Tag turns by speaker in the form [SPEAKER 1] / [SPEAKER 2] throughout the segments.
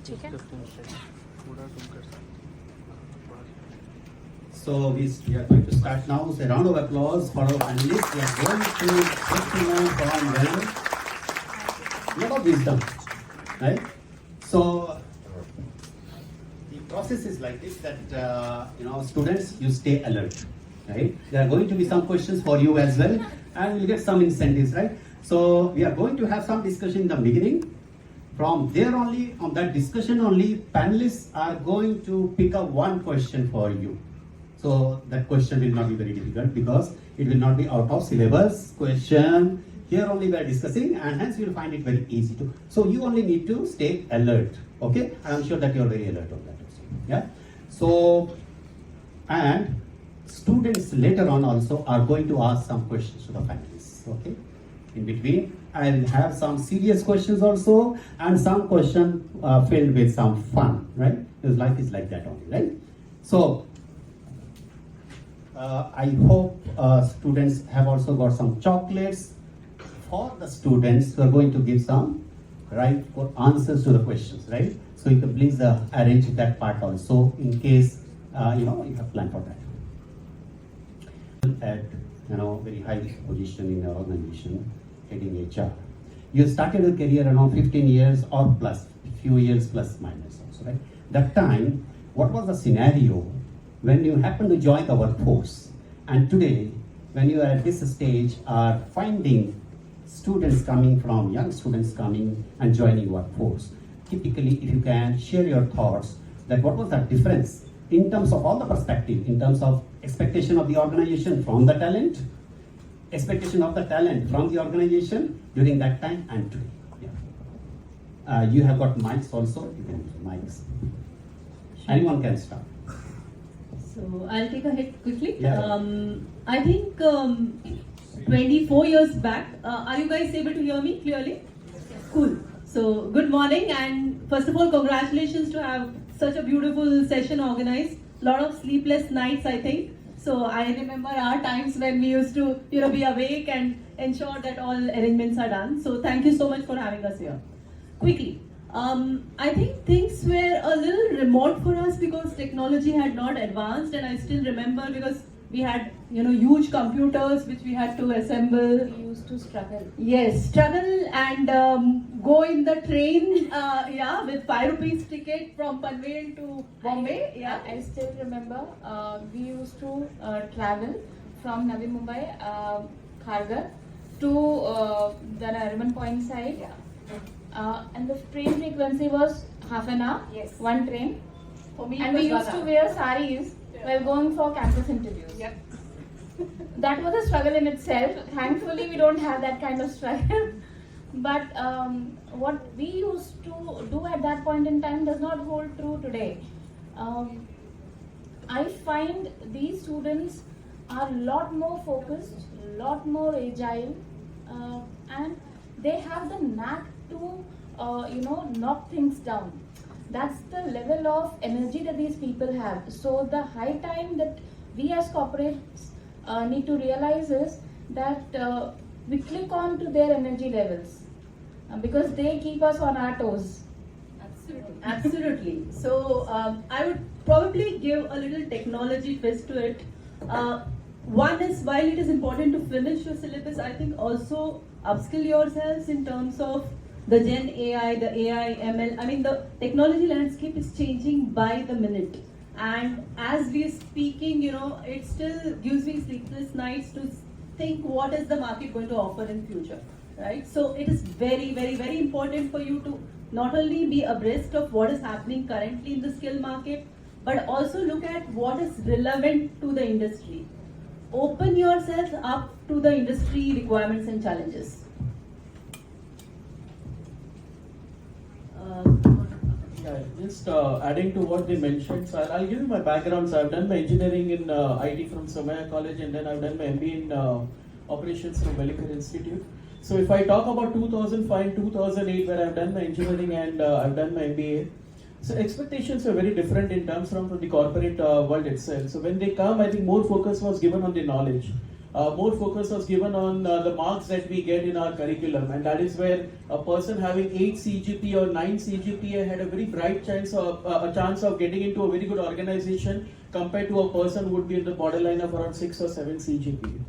[SPEAKER 1] ठीक है.
[SPEAKER 2] So we are going to start now. So a round of applause for our panelists. We are going to get to know from them a lot of wisdom, right? So the process is like this: that students, you stay alert, right? There are going to be some questions for you as well, and we'll get some incentives, right? So we are going to have some discussion in the beginning. From there only, on that discussion only, panelists are going to pick up one question for you. So that question will not be very difficult because it will not be out of syllabus question. Here only we are discussing, and hence you will find it very easy to. So you only need to stay alert. Okay, I am sure that you are very alert on that also. Yeah. So, and students later on also are going to ask some questions to the panelists. Okay. In between, I will have some serious questions also, and some question filled with some fun. Right? Because life is like that only. Right? So. I hope students have also got some chocolates for the students who are going to give some right answers to the questions, right? So you can please arrange that part also in case you have planned for that. At very high position in your organization, heading HR. You started your career around 15 years or plus, few years plus minus also, right? That time, what was the scenario when you happen to join the workforce, and today, when you are at this stage, are finding students coming from, young students coming and joining workforce. Typically, if you can share your thoughts, that what was the difference in terms of all the perspective, in terms of expectation of the organization from the talent, expectation of the talent from the organization during that time and today. Yeah. You have got mics also, you can use mics. Anyone can start.
[SPEAKER 3] So I'll take a hit quickly.
[SPEAKER 2] Yeah.
[SPEAKER 3] I think 24 years back, are you guys able to hear me clearly? Cool. So good morning, and first of all, congratulations to have such a beautiful session organized. A lot of sleepless nights, I think. So I remember our times when we used to be awake and ensure that all arrangements are done. So thank you so much for having us here. Quickly. I think things were a little remote for us because technology had not advanced, and I still remember because we had huge computers which we had to assemble.
[SPEAKER 1] We used to struggle.
[SPEAKER 3] Yes, struggle and go in the train, with 5 rupees ticket from Panvel to Bombay. Yeah,
[SPEAKER 1] I still remember we used to travel from Navi Mumbai, Kharghar to the Nariman Point side.
[SPEAKER 3] Yeah.
[SPEAKER 1] And the train frequency was half an hour,
[SPEAKER 3] Yes.
[SPEAKER 1] one train.
[SPEAKER 3] For me,
[SPEAKER 1] And we used to wear saris while going for campus interviews.
[SPEAKER 3] Yep.
[SPEAKER 1] That was a struggle in itself. Thankfully, we don't have that kind of struggle. But what we used to do at that point in time does not hold true today. I find these students are a lot more focused, a lot more agile, and they have the knack to knock things down. That's the level of energy that these people have. So the high time that we as corporates need to realize is that we click on to their energy levels because they keep us on our toes.
[SPEAKER 3] Absolutely. So I would probably give a little technology twist to it. One is, while it is important to finish your syllabus, I think also upskill yourselves in terms of the Gen AI, the AI, ML. I mean, the technology landscape is changing by the minute. And as we are speaking, it still gives me sleepless nights to think what is the market going to offer in future, right? So it is very, very, very important for you to not only be abreast of what is happening currently in the skill market, but also look at what is relevant to the industry. Open yourself up to the industry requirements and challenges.
[SPEAKER 4] Just adding to what they mentioned, so I'll give you my background. So I've done my engineering in IT from Somaya College, and then I've done my MBA in operations from Welliker Institute. So if I talk about 2005, 2008, where I've done my engineering and I've done my MBA, so expectations are very different in terms from the corporate world itself. So when they come, I think more focus was given on the knowledge. more focus was given on the marks that we get in our curriculum, and that is where a person having 8 CGPA or 9 CGPA had a very bright chance of getting into a very good organization compared to a person who would be in the borderline of around 6 or 7 CGPA.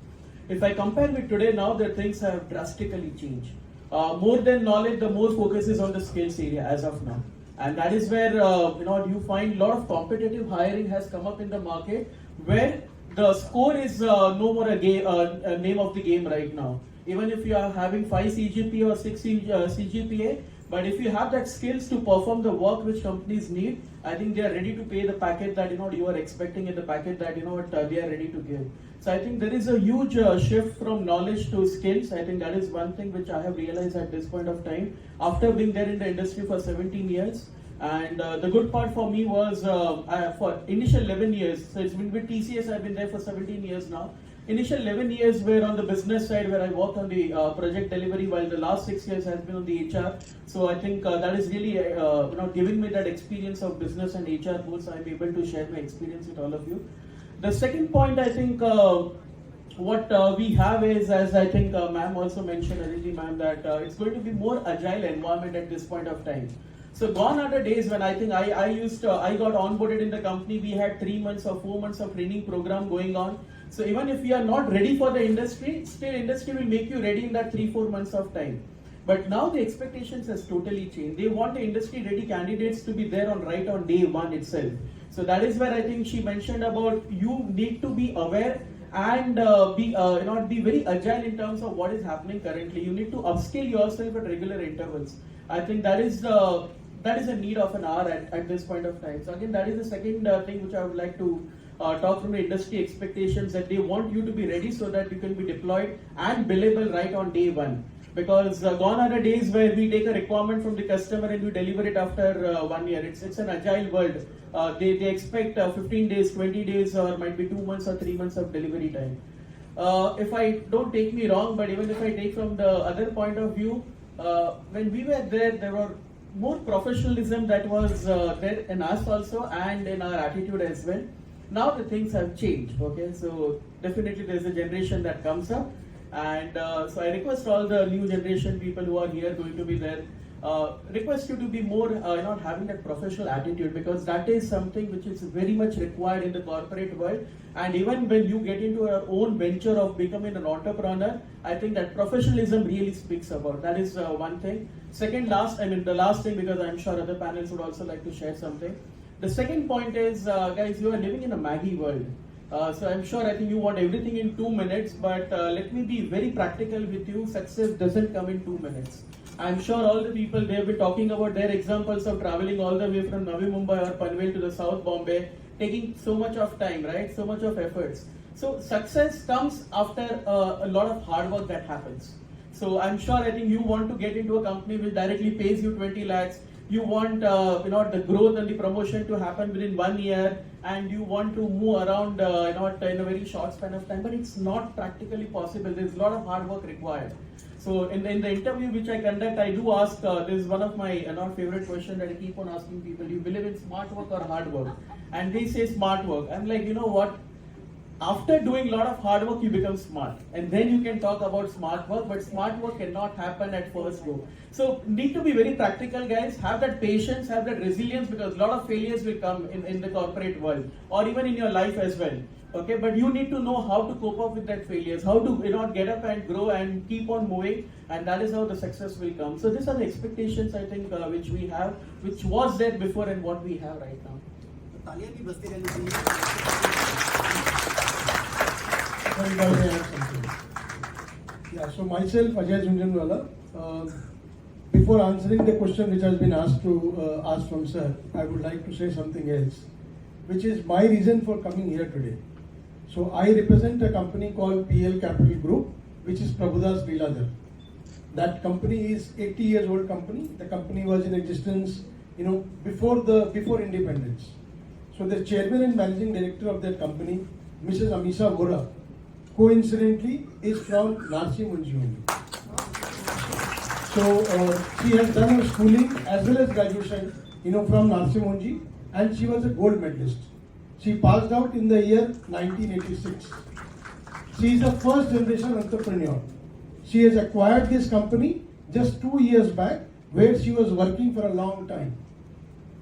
[SPEAKER 4] If I compare with today, now the things have drastically changed. More than knowledge, the more focus is on the skills area as of now. And that is where you find a lot of competitive hiring has come up in the market, where the score is no more a name of the game right now. Even if you are having 5 CGPA or 6 CGPA, but if you have that skills to perform the work which companies need, I think they are ready to pay the package that you are expecting in the package that they are ready to give. So I think there is a huge shift from knowledge to skills. I think that is one thing which I have realized at this point of time after being there in the industry for 17 years. And the good part for me was for initial 11 years, so it's been with TCS, I've been there for 17 years now. Initial 11 years were on the business side where I worked on the project delivery, while the last 6 years has been on the HR. So I think that is really giving me that experience of business and HR both, so I'm able to share my experience with all of you. The second point, I think what we have is, as I think ma'am also mentioned, Aditi ma'am, that it's going to be more agile environment at this point of time. So gone are the days when I think I got onboarded in the company, we had 3 months or 4 months of training program going on. So even if we are not ready for the industry, still industry will make you ready in that 3-4 months of time. But now the expectations has totally changed. They want the industry ready candidates to be there on day one itself. So that is where I think she mentioned about you need to be aware and be very agile in terms of what is happening currently. You need to upskill yourself at regular intervals. I think that is a need of an hour at this point of time. So again, that is the second thing which I would like to talk from the industry expectations, that they want you to be ready so that you can be deployed and billable right on day one. Because gone are the days where we take a requirement from the customer and we deliver it after 1 year. It's an agile world. They expect 15 days, 20 days, or might be 2 months or 3 months of delivery time. If I don't take me wrong, but even if I take from the other point of view, when we were there were more professionalism that was there in us also and in our attitude as well. Now the things have changed. Okay, so definitely there's a generation that comes up. And so I request all the new generation people who are here going to be there, request you to be more not having that professional attitude, because that is something which is very much required in the corporate world. And even when you get into your own venture of becoming an entrepreneur, I think that professionalism really speaks about. That is one thing. The last thing, because I'm sure other panels would also like to share something. The second point is, guys, you are living in a Maggie world. So I'm sure I think you want everything in 2 minutes, but let me be very practical with you. Success doesn't come in 2 minutes. I'm sure all the people, they have been talking about their examples of traveling all the way from Navi Mumbai or Panvel to the South Bombay, taking so much of time, right? So much of efforts. So success comes after a lot of hard work that happens. So I'm sure I think you want to get into a company which directly pays you 20 lakhs. You want the growth and the promotion to happen within 1 year, and you want to move around in a very short span of time, but it's not practically possible. There's a lot of hard work required. So in the interview which I conduct, I do ask, this is one of my favorite questions that I keep on asking people: do you believe in smart work or hard work? And they say smart work. I'm like, you know what? After doing a lot of hard work, you become smart, and then you can talk about smart work, but smart work cannot happen at first go. So need to be very practical, guys. Have that patience, have that resilience, because a lot of failures will come in the corporate world or even in your life as well. Okay, but you need to know how to cope up with that failures, how to get up and grow and keep on moving, and that is how the success will come. So these are the expectations, I think, which we have, which was there before and what we have right now.
[SPEAKER 5] Yeah, so myself, Ajay Junjanwala, before answering the question which has been asked from sir, I would like to say something else, which is my reason for coming here today. So I represent a company called PL Capital Group, which is Prabhudas Leeladhar. That company is 80 years old company. The company was in existence, before independence. So the chairman and managing director of that company, Mrs. Amisha Vora, coincidentally is from Narsi Munji only. So she has done her schooling as well as graduation, from Narsi Munji, and she was a gold medalist. She passed out in the year 1986. She is a first generation entrepreneur. She has acquired this company just 2 years back, where she was working for a long time.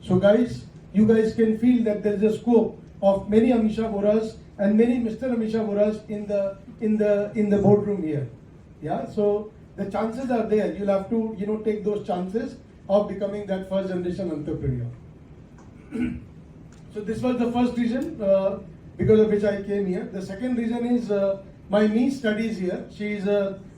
[SPEAKER 5] So guys, you guys can feel that there is a scope of many Amisha Boras and many Mr. Amisha Boras in the boardroom here. Yeah, so the chances are there. You'll have to, take those chances of becoming that first generation entrepreneur. So this was the first reason because of which I came here. The second reason is my niece studies here. She is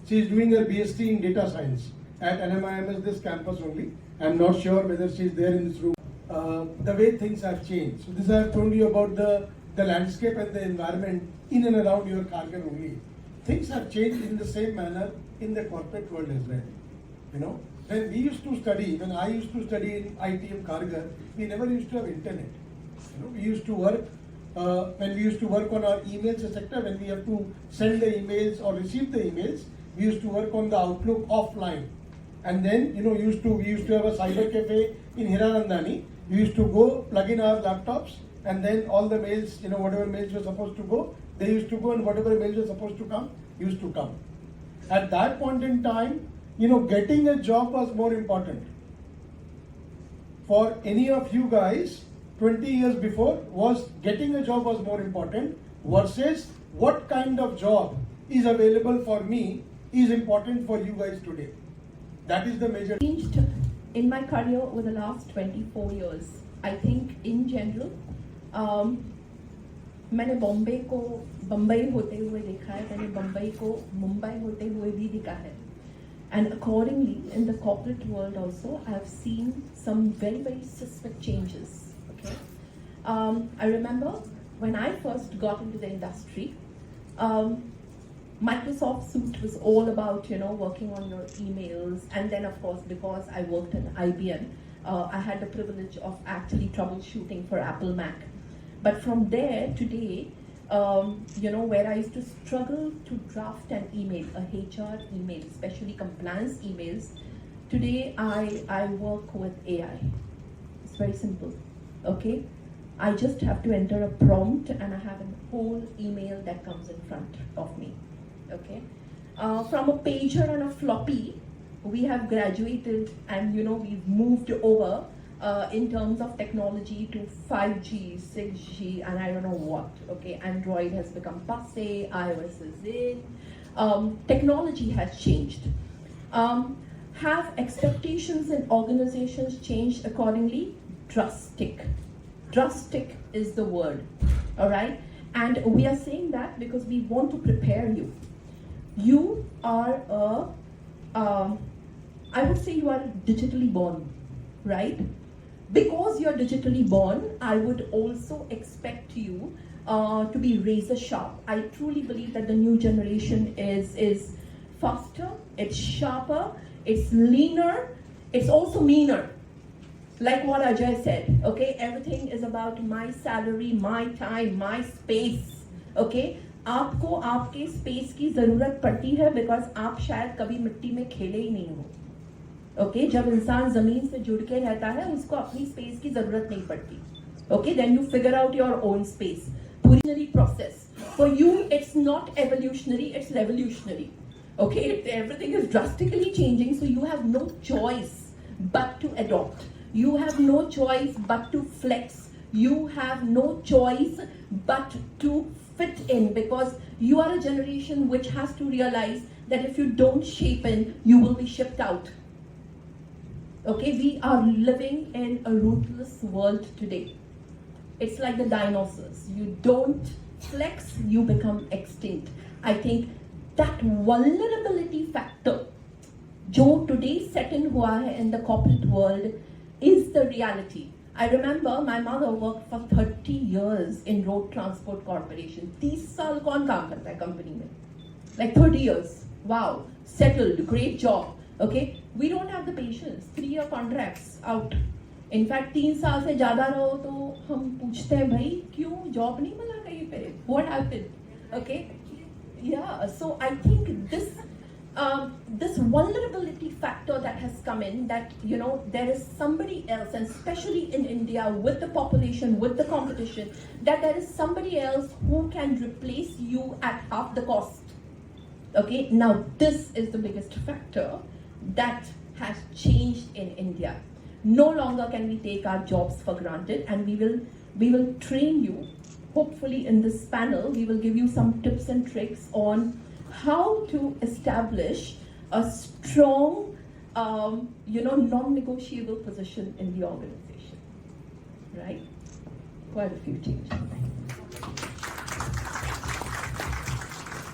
[SPEAKER 5] doing her BSc in data science at NMIMS this campus only. I'm not sure whether she is there in this room. The way things have changed. So this I have told you about the landscape and the environment in and around your Kargar only. Things have changed in the same manner in the corporate world as well. When we used to study, when I used to study in ITM Kargar, we never used to have internet. We used to work, when we used to work on our emails, etc., when we have to send the emails or receive the emails, we used to work on the Outlook offline. And then, we used to have a cyber cafe in Hiranandani. We used to go plug in our laptops, and then all the mails, whatever mails were supposed to go, they used to go, and whatever mails were supposed to come, used to come. At that point in time, getting a job was more important. For any of you guys, 20 years before, getting a job was more important versus what kind of job is available for me is important for you guys today. That is the major
[SPEAKER 3] Changed in my career over the last 24 years. I think in general, मैंने बॉम्बे को बम्बई होते हुए देखा है, मैंने बम्बई को मुंबई होते हुए भी देखा है. And accordingly, in the corporate world also, I have seen some very, very suspect changes. Okay, I remember when I first got into the industry, Microsoft Suite was all about, working on your emails. And then, of course, because I worked in IBM, I had the privilege of actually troubleshooting for Apple Mac. But from there, today, where I used to struggle to draft an email, a HR email, especially compliance emails, today I work with AI. It's very simple, okay? I just have to enter a prompt and I have a whole email that comes in front of me, okay? From a pager and a floppy, we have graduated and, we've moved over in terms of technology to 5G, 6G, and I don't know what, okay? Android has become passé, iOS is in. Technology has changed. Have expectations in organizations changed accordingly? Drastic. Drastic is the word, all right? And we are saying that because we want to prepare you. You are I would say you are digitally born, right? Because you're digitally born, I would also expect you to be razor sharp. I truly believe that the new generation is faster, it's sharper, it's leaner, it's also meaner. Like what Ajay said, okay? Everything is about my salary, my time, my space, okay? आपको आपके space की जरूरत पड़ती है because आप शायद कभी मिट्टी में खेले ही नहीं हो. ओके जब इंसान जमीन से जुड़ के रहता है उसको अपनी स्पेस की जरूरत नहीं पड़ती. Okay then you figure out your own space. पूरी process for you it's not evolutionary, it's revolutionary. Okay everything is drastically changing, so you have no choice but to adopt. You have no choice but to flex. You have no choice but to fit in, because you are a generation which has to realize that if you don't shape in, you will be shipped out. Okay, we are living in a ruthless world today. It's like the dinosaurs. You don't flex, you become extinct. I think that vulnerability factor, jo today set in hua hai in the corporate world, is the reality. I remember my mother worked for 30 years in Road Transport Corporation. 30 साल कौन काम करता है company में? Like 30 years. Wow, settled, great job. Okay, we don't have the patience. 3-year contracts out. In fact, 3 साल से ज़्यादा रहो तो हम पूछते हैं भाई क्यों जॉब नहीं मिला कहीं पे? What happened? Okay, yeah. So I think this vulnerability factor that has come in, that there is somebody else, and especially in India with the population, with the competition, that there is somebody else who can replace you at half the cost. Okay, now this is the biggest factor that has changed in India. No longer can we take our jobs for granted, and we will train you. Hopefully in this panel, we will give you some tips and tricks on how to establish a strong, non-negotiable position in the organization, right? Quite a few changes.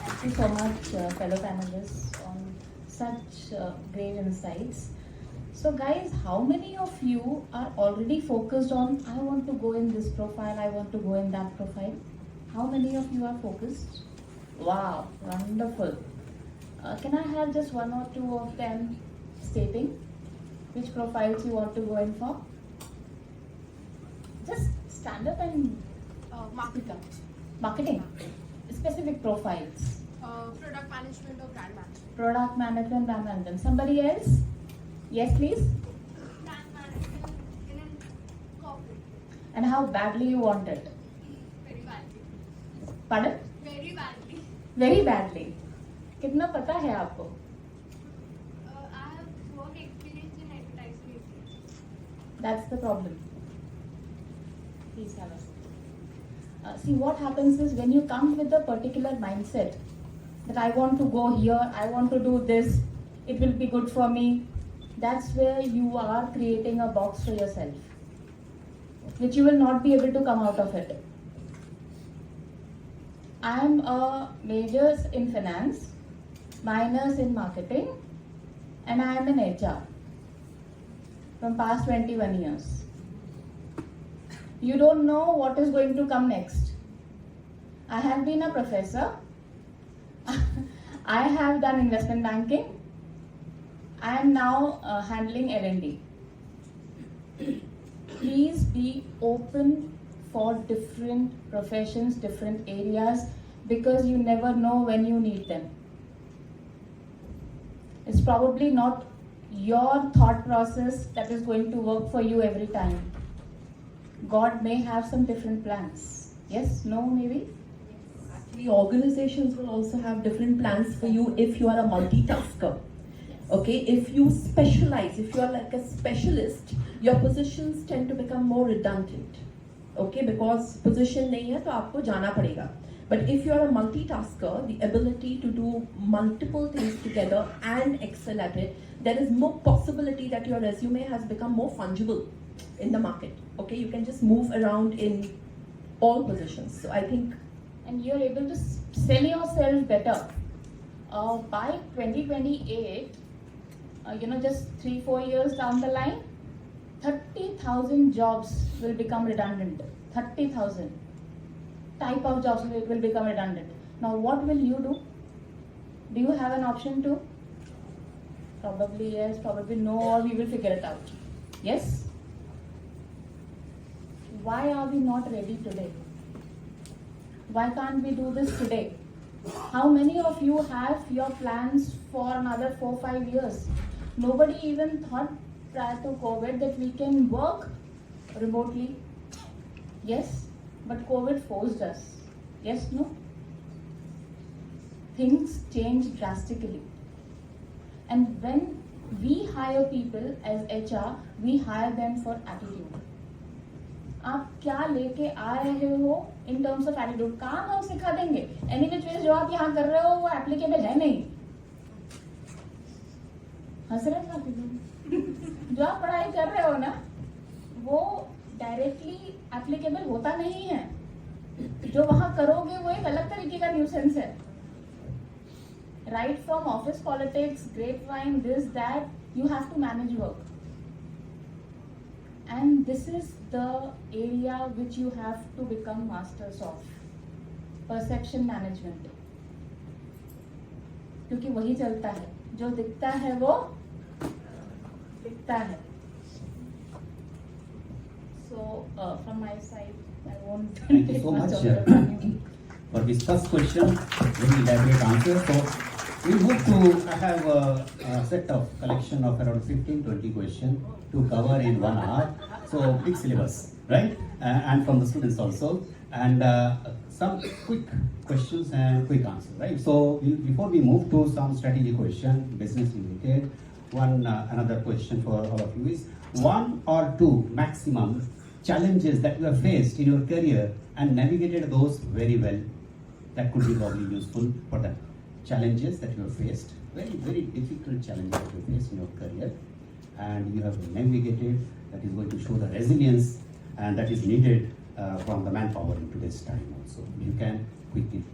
[SPEAKER 1] Thank you so much, fellow panelists, on such great insights. So guys, how many of you are already focused on, I want to go in this profile, I want to go in that profile? How many of you are focused? Wow, wonderful. Can I have just one or two of them stating which profiles you want to go in for? Just stand up and
[SPEAKER 6] Marketing,
[SPEAKER 1] marketing. Specific profiles.
[SPEAKER 6] product management or brand management.
[SPEAKER 1] Product management, brand management. Somebody else? Yes, please.
[SPEAKER 6] Brand management in a corporate.
[SPEAKER 1] And how badly you want it?
[SPEAKER 6] Very badly.
[SPEAKER 1] Pardon?
[SPEAKER 6] Very badly.
[SPEAKER 1] Very badly. कितना पता है आपको?
[SPEAKER 6] I have work experience in advertising.
[SPEAKER 1] That's the problem. Please have us. See, what happens is when you come with a particular mindset that I want to go here, I want to do this, it will be good for me. That's where you are creating a box for yourself, which you will not be able to come out of it. I am a majors in finance, minors in marketing, and I am in HR from past 21 years. You don't know what is going to come next. I have been a professor. I have done investment banking. I am now handling L&D. Please be open for different professions, different areas, because you never know when you need them. It's probably not your thought process that is going to work for you every time. God may have some different plans. Yes? No? Maybe?
[SPEAKER 3] Actually, organizations will also have different plans for you if you are a multitasker. Okay, if you specialize, if you are like a specialist, your positions tend to become more redundant. Okay, because position nahi hai, to aapko jana padega. But if you are a multitasker, the ability to do multiple things together and excel at it, there is more possibility that your resume has become more fungible in the market. Okay, you can just move around in all positions. So I think,
[SPEAKER 1] and you're able to sell yourself better. By 2028, just 3-4 years down the line, 30,000 jobs will become redundant. 30,000 type of jobs will become redundant. Now what will you do? Do you have an option to? Probably yes, probably no, or we will figure it out. Yes? Why are we not ready today? Why can't we do this today? How many of you have your plans for another 4-5 years? Nobody even thought prior to COVID that we can work remotely. Yes, but COVID forced us. Yes, no? Things change drastically. And when we hire people as HR, we hire them for attitude. आप क्या लेके आ रहे हो in terms of attitude? काम हम सिखा देंगे. Any which ways जो आप यहाँ कर रहे हो वो applicable है नहीं. हंस रहे हैं आप लोग? जो आप पढ़ाई कर रहे हो ना, वो directly applicable होता नहीं है. जो वहाँ करोगे वो एक अलग तरीके का nuisance है. Right from office politics, grapevine, this, that, you have to manage work. And this is the area which you have to become masters of. Perception management. क्योंकि वही चलता है. जो दिखता है वो दिखता है. So from my side, I won't
[SPEAKER 2] Thank you
[SPEAKER 1] take
[SPEAKER 2] so
[SPEAKER 1] much
[SPEAKER 2] much
[SPEAKER 1] of your time.
[SPEAKER 2] for this first question. Very elaborate answer. So We move to, I have a set of collection of around 15-20 questions to cover in 1 hour. So big syllabus, right? And from the students also. And some quick questions and quick answers, right? So before we move to some strategy question, business related, another question for all of you is, 1 or 2 maximum challenges that you have faced in your career and navigated those very well. That could be probably useful for them. Challenges that you have faced, very, very difficult challenges that you have faced in your career, and you have navigated, that is going to show the resilience and that is needed from the manpower in today's time also. You can quickly.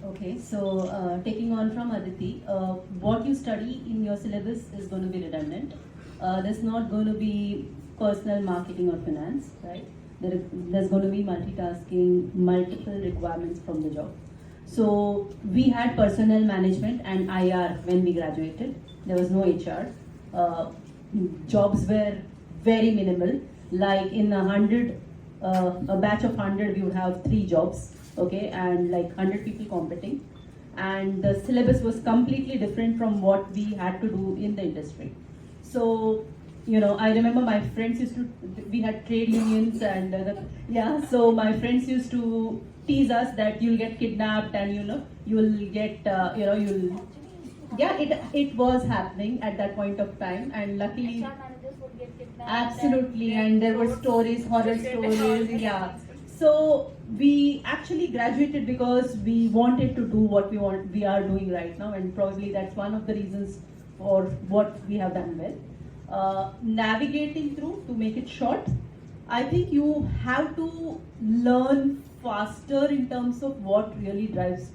[SPEAKER 3] Okay, so taking on from Aditi, what you study in your syllabus is going to be redundant. There's not going to be personal marketing or finance, right? There's going to be multitasking, multiple requirements from the job. So we had personnel management and IR when we graduated. There was no HR. Jobs were very minimal. Like in a batch of 100, we would have 3 jobs, okay, and like 100 people competing. And the syllabus was completely different from what we had to do in the industry. So, you know, I remember my friends we had trade unions and so my friends used to tease us that you'll get kidnapped and you'll get it was happening at that point of time, and luckily
[SPEAKER 1] HR managers would get kidnapped.
[SPEAKER 3] absolutely, and there were stories, horror stories, yeah. So we actually graduated because we wanted to do what we are doing right now, and probably that's one of the reasons for what we have done well. Navigating through, to make it short, I think you have to learn faster in terms of what really drives,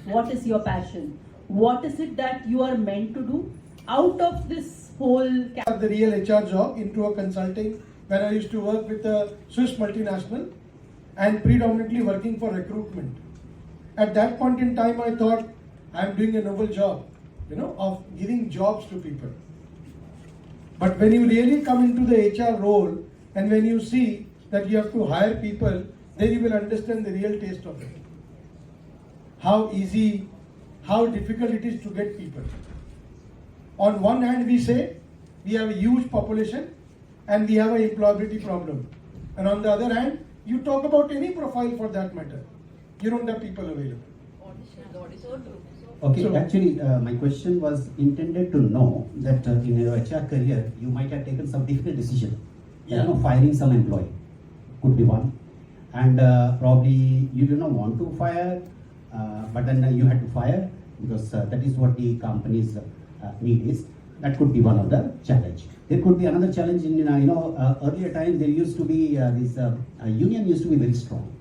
[SPEAKER 3] what is your passion, what is it that you are meant to do out of this whole.
[SPEAKER 5] The real HR job into a consulting, where I used to work with a Swiss multinational and predominantly working for recruitment. At that point in time, I thought I'm doing a noble job, of giving jobs to people. But when you really come into the HR role and when you see that you have to hire people, then you will understand the real taste of it. How easy, how difficult it is to get people. On one hand, we say we have a huge population and we have an employability problem. And on the other hand, you talk about any profile for that matter, you don't have people available.
[SPEAKER 2] Okay,
[SPEAKER 5] So-
[SPEAKER 2] actually, my question was intended to know that in your HR career, you might have taken some difficult decision. Firing some employee could be one. And probably you do not want to fire, but then you had to fire because that is what the company's need is. That could be one of the challenge. There could be another challenge in earlier times. There used to be this union used to be very strong,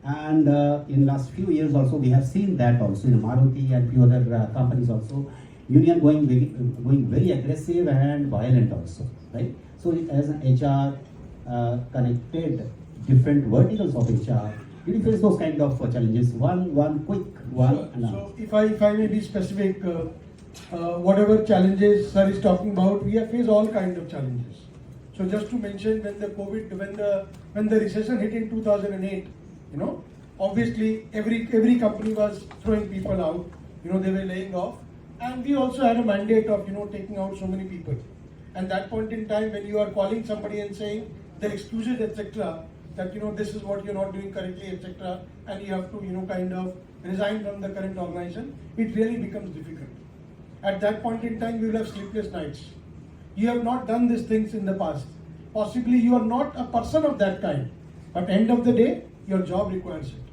[SPEAKER 2] and in last few years also we have seen that also in Maruti and few other companies also, union going very aggressive and violent also, right? So as an HR connected different verticals of HR, did you face those kind of challenges? One quick one.
[SPEAKER 5] So if I may be specific, whatever challenges sir is talking about, we have faced all kinds of challenges. So just to mention, when the recession hit in 2008, obviously every company was throwing people out. They were laying off, and we also had a mandate of taking out so many people. And that point in time, when you are calling somebody and saying their excuses, etc., that this is what you're not doing correctly, etc., and you have to kind of resign from the current organization, it really becomes difficult. At that point in time, you will have sleepless nights. You have not done these things in the past. Possibly you are not a person of that kind, but end of the day, your job requires it,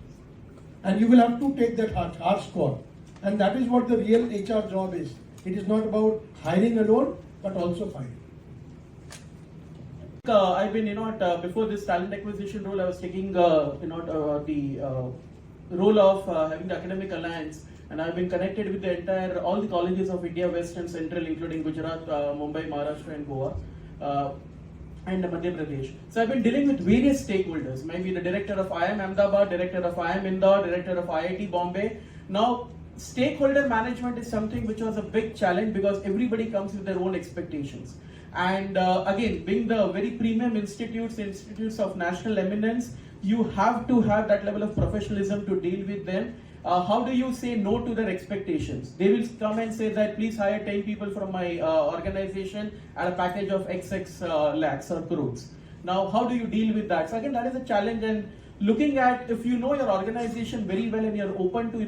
[SPEAKER 5] and you will have to take that hard score. And that is what the real HR job is. It is not about hiring alone, but also firing.
[SPEAKER 4] I've been, before this talent acquisition role, I was taking, the role of having the academic alliance, and I've been connected with all the colleges of India, West and Central, including Gujarat, Mumbai, Maharashtra, and Goa, and Madhya Pradesh. So I've been dealing with various stakeholders, maybe the director of IIM Ahmedabad, director of IIM Indore, director of IIT Bombay. Now, stakeholder management is something which was a big challenge because everybody comes with their own expectations. And again, being the very premium institutes of national eminence, you have to have that level of professionalism to deal with them. how do you say no to their expectations? They will come and say that please hire 10 people from my organization at a package of XX lakhs or crores. Now, how do you deal with that? So again, that is a challenge. And looking at, if you know your organization very well and you're open to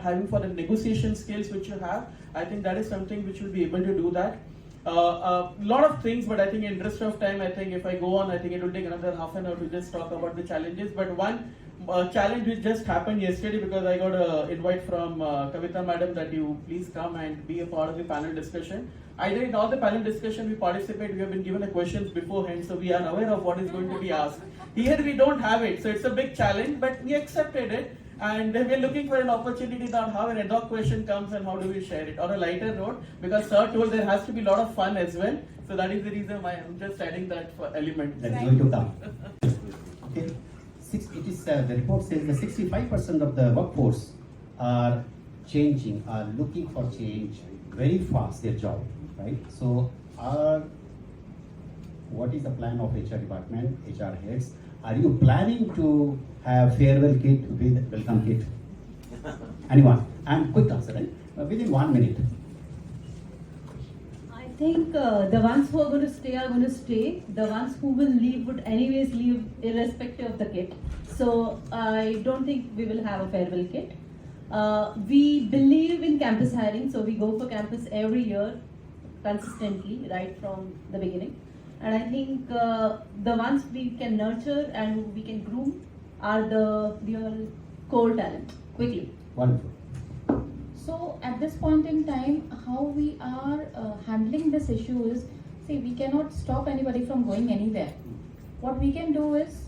[SPEAKER 4] having for the negotiation skills which you have, I think that is something which will be able to do that. A lot of things, but I think in interest of time, I think if I go on, I think it will take another half an hour to just talk about the challenges. But one challenge which just happened yesterday, because I got an invite from Kavita madam that you please come and be a part of the panel discussion. Either in all the panel discussion we participate, we have been given the questions beforehand, so we are aware of what is going to be asked. Here we don't have it, so it's a big challenge, but we accepted it. And we're looking for an opportunity on how an ad hoc question comes and how do we share it on a lighter note, because sir told there has to be a lot of fun as well. So that is the reason why I'm just adding that element.
[SPEAKER 2] That is going to come. Okay. The report says that 65% of the workforce are changing, are looking for change very fast, their job, right? So what is the plan of HR department, HR heads? Are you planning to have farewell kit with welcome kit? Anyone? And quick answer, right? Within 1 minute.
[SPEAKER 3] I think the ones who are going to stay are going to stay. The ones who will leave would anyways leave irrespective of the kit. So I don't think we will have a farewell kit. We believe in campus hiring, so we go for campus every year consistently right from the beginning. And I think the ones we can nurture and we can groom are the real core talent quickly.
[SPEAKER 2] Wonderful.
[SPEAKER 1] So at this point in time, how we are handling this issue is, see, we cannot stop anybody from going anywhere. What we can do is,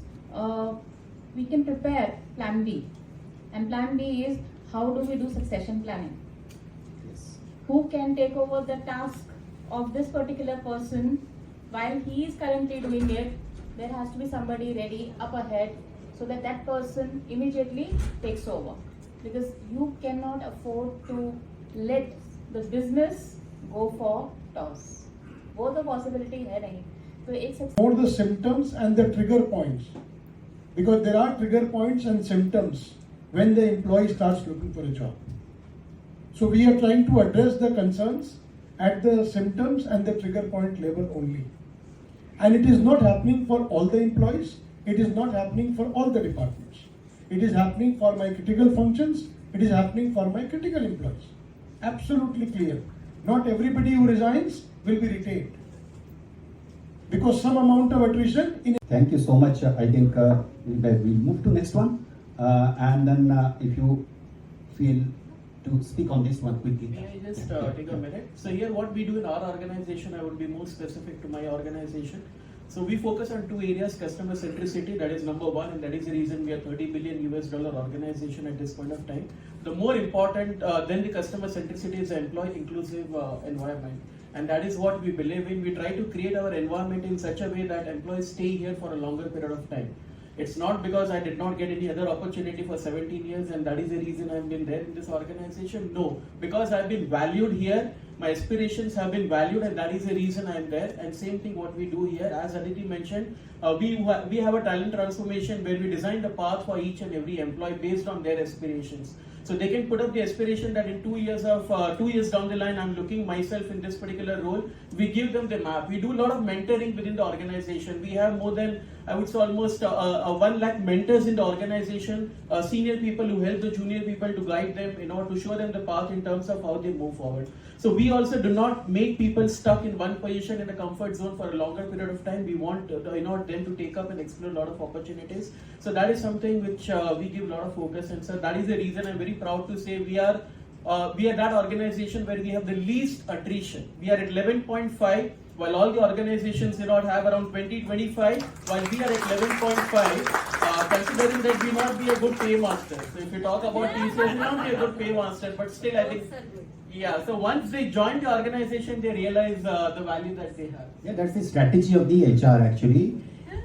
[SPEAKER 1] we can prepare plan B. And plan B is, how do we do succession planning?
[SPEAKER 2] Yes.
[SPEAKER 1] Who can take over the task of this particular person while he is currently doing it? There has to be somebody ready up ahead so that that person immediately takes over. Because you cannot afford to let the business go for toss. Both the possibility hai nahi. So एक
[SPEAKER 5] More the symptoms and the trigger points, because there are trigger points and symptoms when the employee starts looking for a job. So we are trying to address the concerns at the symptoms and the trigger point level only. And it is not happening for all the employees. It is not happening for all the departments. It is happening for my critical functions. It is happening for my critical employees. Absolutely clear. Not everybody who resigns will be retained, because some amount of attrition in.
[SPEAKER 2] Thank you so much. I think we'll move to next one. And then if you feel to speak on this one quickly.
[SPEAKER 4] May I just take a minute? So here what we do in our organization, I would be more specific to my organization. So we focus on two areas: customer centricity, that is number one, and that is the reason we are $30 billion organization at this point of time. The more important than the customer centricity is the employee inclusive environment. And that is what we believe in. We try to create our environment in such a way that employees stay here for a longer period of time. It's not because I did not get any other opportunity for 17 years and that is the reason I've been there in this organization. No, because I've been valued here, my aspirations have been valued, and that is the reason I'm there. And same thing what we do here, as Aditi mentioned, we have a talent transformation where we design the path for each and every employee based on their aspirations. So they can put up the aspiration that in 2 years down the line, I'm looking myself in this particular role. We give them the map. We do a lot of mentoring within the organization. We have more than, I would say, almost 1 lakh mentors in the organization, senior people who help the junior people to guide them, to show them the path in terms of how they move forward. So we also do not make people stuck in one position in a comfort zone for a longer period of time. We want them to take up and explore a lot of opportunities. So that is something which we give a lot of focus, and so that is the reason I'm very proud to say we are that organization where we have the least attrition. We are at 11.5, while all the organizations have around 20-25, while we are at 11.5, considering that we not be a good paymaster. So if you talk about TCS, we not be a good paymaster, but still I think, yeah, so once they join the organization, they realize the value that they have.
[SPEAKER 2] Yeah, that's the strategy of the HR actually.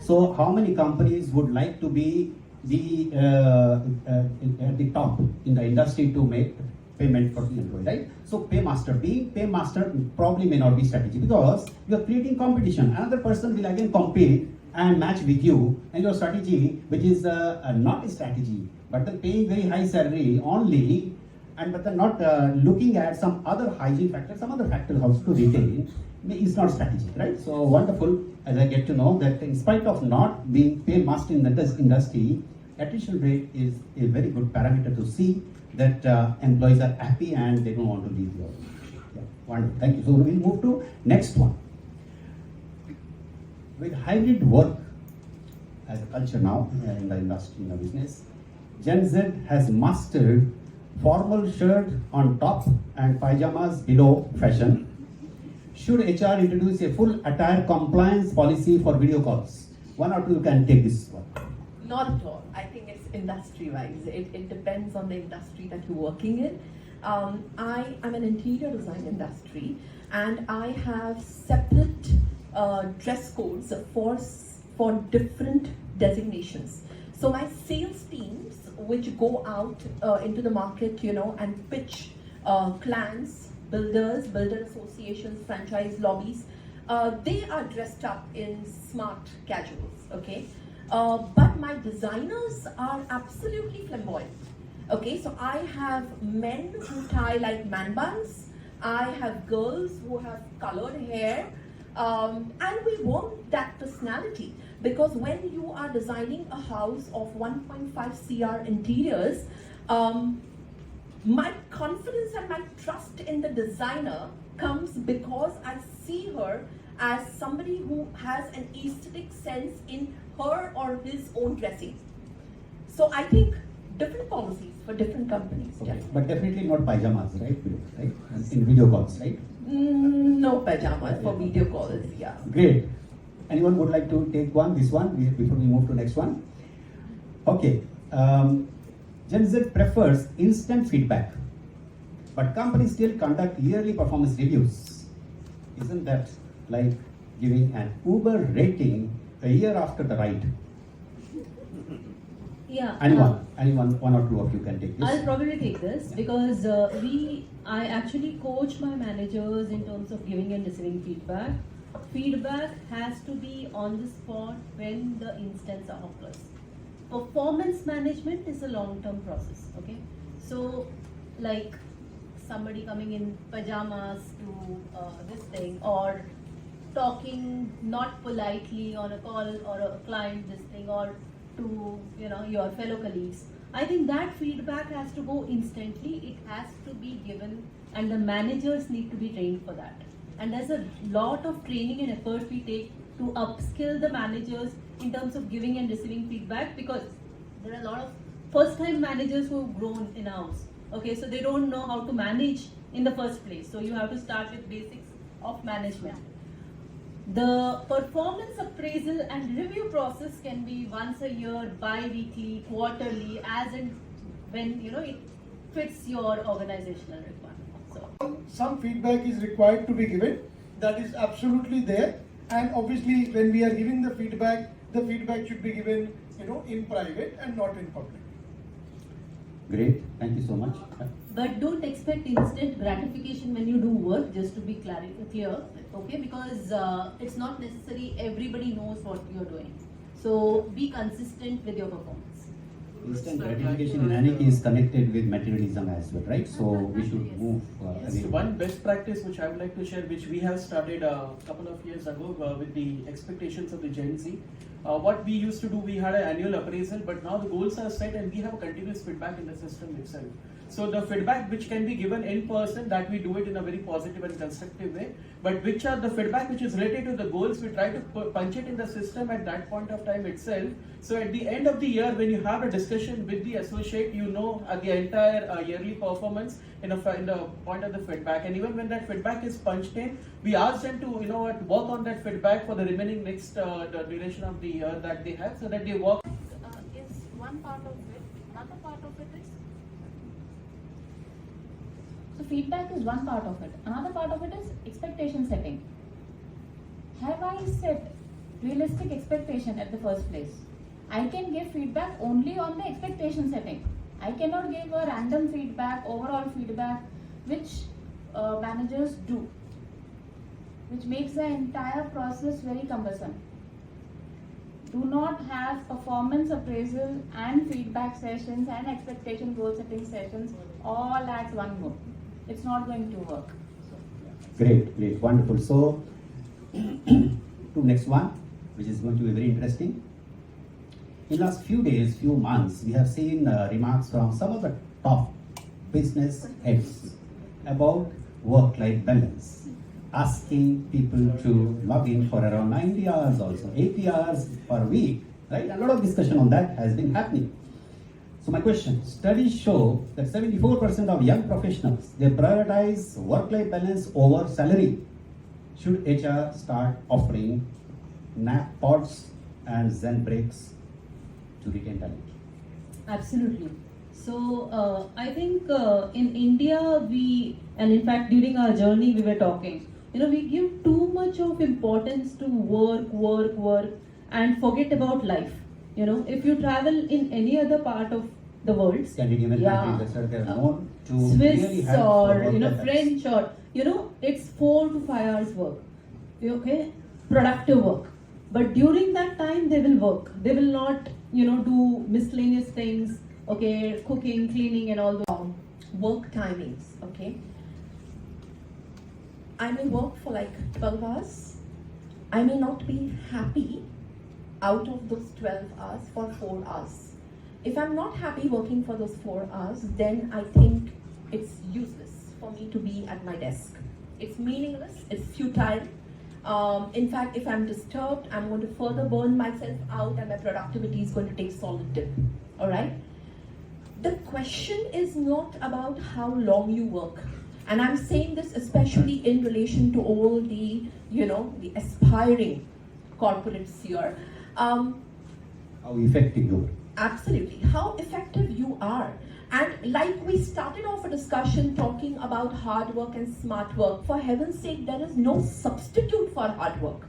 [SPEAKER 2] So how many companies would like to be at the top in the industry to make payment for the employee, right? So being paymaster probably may not be strategy, because you are creating competition. Another person will again compete and match with you, and your strategy, which is not a strategy, but then paying very high salary only, and but then not looking at some other hygiene factors, some other factors also to retain, is not strategic, right? So wonderful, as I get to know that in spite of not being paid much in this industry, attrition rate is a very good parameter to see that employees are happy and they don't want to leave your. Yeah, wonderful, thank you. So we'll move to next one. With hybrid work as a culture now in the industry, in the business, Gen Z has mastered formal shirt on top and pajamas below fashion. Should HR introduce a full attire compliance policy for video calls? One or two can take this one.
[SPEAKER 7] Not at all. I think it's industry-wise. It depends on the industry that you're working in. I am an interior design industry, and I have separate dress codes for different designations. So my sales teams, which go out into the market, and pitch clients, builders, builder associations, franchise lobbies, they are dressed up in smart casuals, okay? But my designers are absolutely flamboyant. Okay, so I have men who tie like man buns, I have girls who have colored hair, and we want that personality, because when you are designing a house of 1.5 CR interiors, my confidence and my trust in the designer comes because I see her as somebody who has an aesthetic sense in her or his own dressing. So I think different policies for different companies.
[SPEAKER 2] Okay.
[SPEAKER 7] Definitely.
[SPEAKER 2] But definitely not pajamas, right? Right? In video calls, right?
[SPEAKER 7] No pajamas for video calls, yeah.
[SPEAKER 2] Great. Anyone would like to take this one before we move to next one? Okay. Gen Z prefers instant feedback, but companies still conduct yearly performance reviews. Isn't that like giving an Uber rating a year after the ride?
[SPEAKER 8] Yeah.
[SPEAKER 2] Anyone, one or two of you can take this.
[SPEAKER 8] I'll probably take this because I actually coach my managers in terms of giving and receiving feedback. Feedback has to be on the spot when the instance occurs. Performance management is a long-term process, okay? So, like somebody coming in pajamas to this thing, or talking not politely on a call or a client this thing, or to your fellow colleagues. I think that feedback has to go instantly. It has to be given, and the managers need to be trained for that. And there's a lot of training and effort we take to upskill the managers in terms of giving and receiving feedback, because there are a lot of first-time managers who have grown in-house. Okay, so they don't know how to manage in the first place. So you have to start with basics of management. The performance appraisal and review process can be once a year, bi-weekly, quarterly, as in when it fits your organizational requirement. So
[SPEAKER 5] Some feedback is required to be given. That is absolutely there. And obviously, when we are giving the feedback should be given, in private and not in public.
[SPEAKER 2] Great, thank you so much.
[SPEAKER 8] but don't expect instant gratification when you do work, just to be clear, okay? Because it's not necessary everybody knows what you're doing. So be consistent with your performance.
[SPEAKER 2] Instant gratification in any case connected with materialism as well, right? So we should move
[SPEAKER 4] Yes,
[SPEAKER 2] away.
[SPEAKER 4] one best practice which I would like to share, which we have started a couple of years ago with the expectations of the Gen Z. What we used to do, we had an annual appraisal, but now the goals are set and we have a continuous feedback in the system itself. So the feedback which can be given in person, that we do it in a very positive and constructive way. But which are the feedback which is related to the goals, we try to punch it in the system at that point of time itself. So at the end of the year, when you have a discussion with the associate, the entire yearly performance in the point of the feedback. And even when that feedback is punched in, we ask them to work on that feedback for the remaining next the duration of the year that they have, so that they work.
[SPEAKER 1] Is one part of it. Another part of it is, so feedback is one part of it. Another part of it is expectation setting. Have I set realistic expectation at the first place? I can give feedback only on the expectation setting. I cannot give a random feedback, overall feedback, which managers do, which makes the entire process very cumbersome. Do not have performance appraisal and feedback sessions and expectation goal setting sessions all at one go. It's not going to work.
[SPEAKER 2] Great, great, wonderful. So, to next one, which is going to be very interesting. In the last few days, few months, we have seen remarks from some of the top business heads about work-life balance, asking people to log in for around 90 hours also, 80 hours per week, right? A lot of discussion on that has been happening. So my question, studies show that 74% of young professionals, they prioritize work-life balance over salary. Should HR start offering nap pods and Zen breaks to retain talent?
[SPEAKER 8] Absolutely. So I think in India and in fact during our journey we were talking, we give too much of importance to work and forget about life. If you travel in any other part of the world,
[SPEAKER 2] Scandinavian countries, they are known to
[SPEAKER 8] Swiss
[SPEAKER 2] really have
[SPEAKER 8] or
[SPEAKER 2] work-life balance.
[SPEAKER 8] French or it's 4 to 5 hours work. Okay, productive work. But during that time they will work. They will not do miscellaneous things. Okay, cooking, cleaning, and all those.
[SPEAKER 7] Work timings, okay? I may work for like 12 hours. I may not be happy out of those 12 hours for 4 hours. If I'm not happy working for those 4 hours, then I think it's useless for me to be at my desk. It's meaningless, it's futile. In fact, if I'm disturbed, I'm going to further burn myself out and my productivity is going to take solid dip, all right? The question is not about how long you work. And I'm saying this especially in relation to all the, the aspiring corporates here.
[SPEAKER 2] How effective you are.
[SPEAKER 7] Absolutely. How effective you are. And like we started off a discussion talking about hard work and smart work. For heaven's sake, there is no substitute for hard work.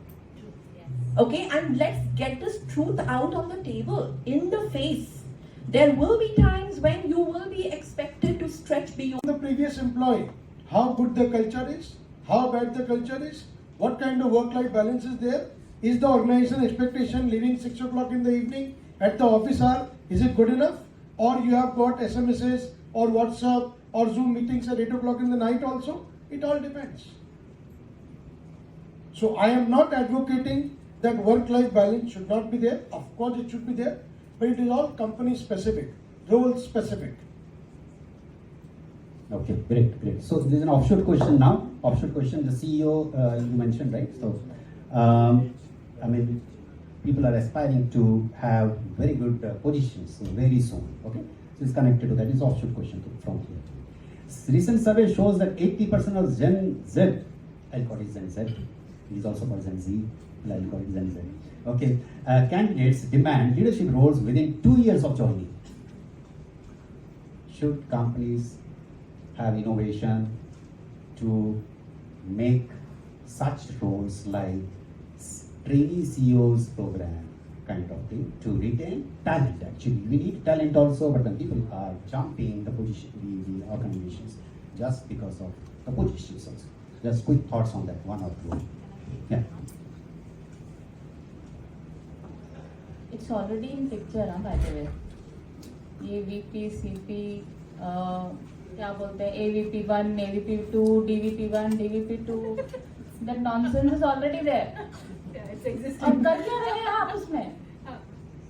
[SPEAKER 7] Okay, and let's get this truth out on the table, in the face. There will be times when you will be expected to stretch beyond
[SPEAKER 5] The previous employee, how good the culture is, how bad the culture is, what kind of work-life balance is there, is the organization expectation leaving 6 o'clock in the evening at the office hour, is it good enough? Or you have got SMSs or WhatsApp or Zoom meetings at 8 o'clock in the night also? It all depends. So I am not advocating that work-life balance should not be there. Of course it should be there, but it is all company specific, role specific.
[SPEAKER 2] Okay, great, great. So there is an offshoot question now. Offshoot question, the CEO you mentioned, right? So, people are aspiring to have very good positions very soon. Okay, so it's connected to that. It's offshoot question from here. Recent survey shows that 80% of Gen Z, I'll call it Gen Z. It is also called Gen Z. I'll call it Gen Z. Okay, candidates demand leadership roles within 2 years of joining. Should companies have innovation to make such roles like trainee CEOs program kind of thing to retain talent? Actually, we need talent also, but when people are jumping the position, the organizations just because of the positions also. Just quick thoughts on that, one or two. Yeah.
[SPEAKER 1] It's already in picture, by the way. ये VP, CP, क्या बोलते हैं AVP 1, AVP 2, DVP 1, DVP 2. That nonsense is already there.
[SPEAKER 6] Yeah, it's existing.
[SPEAKER 1] और कर क्या रहे हैं आप उसमें?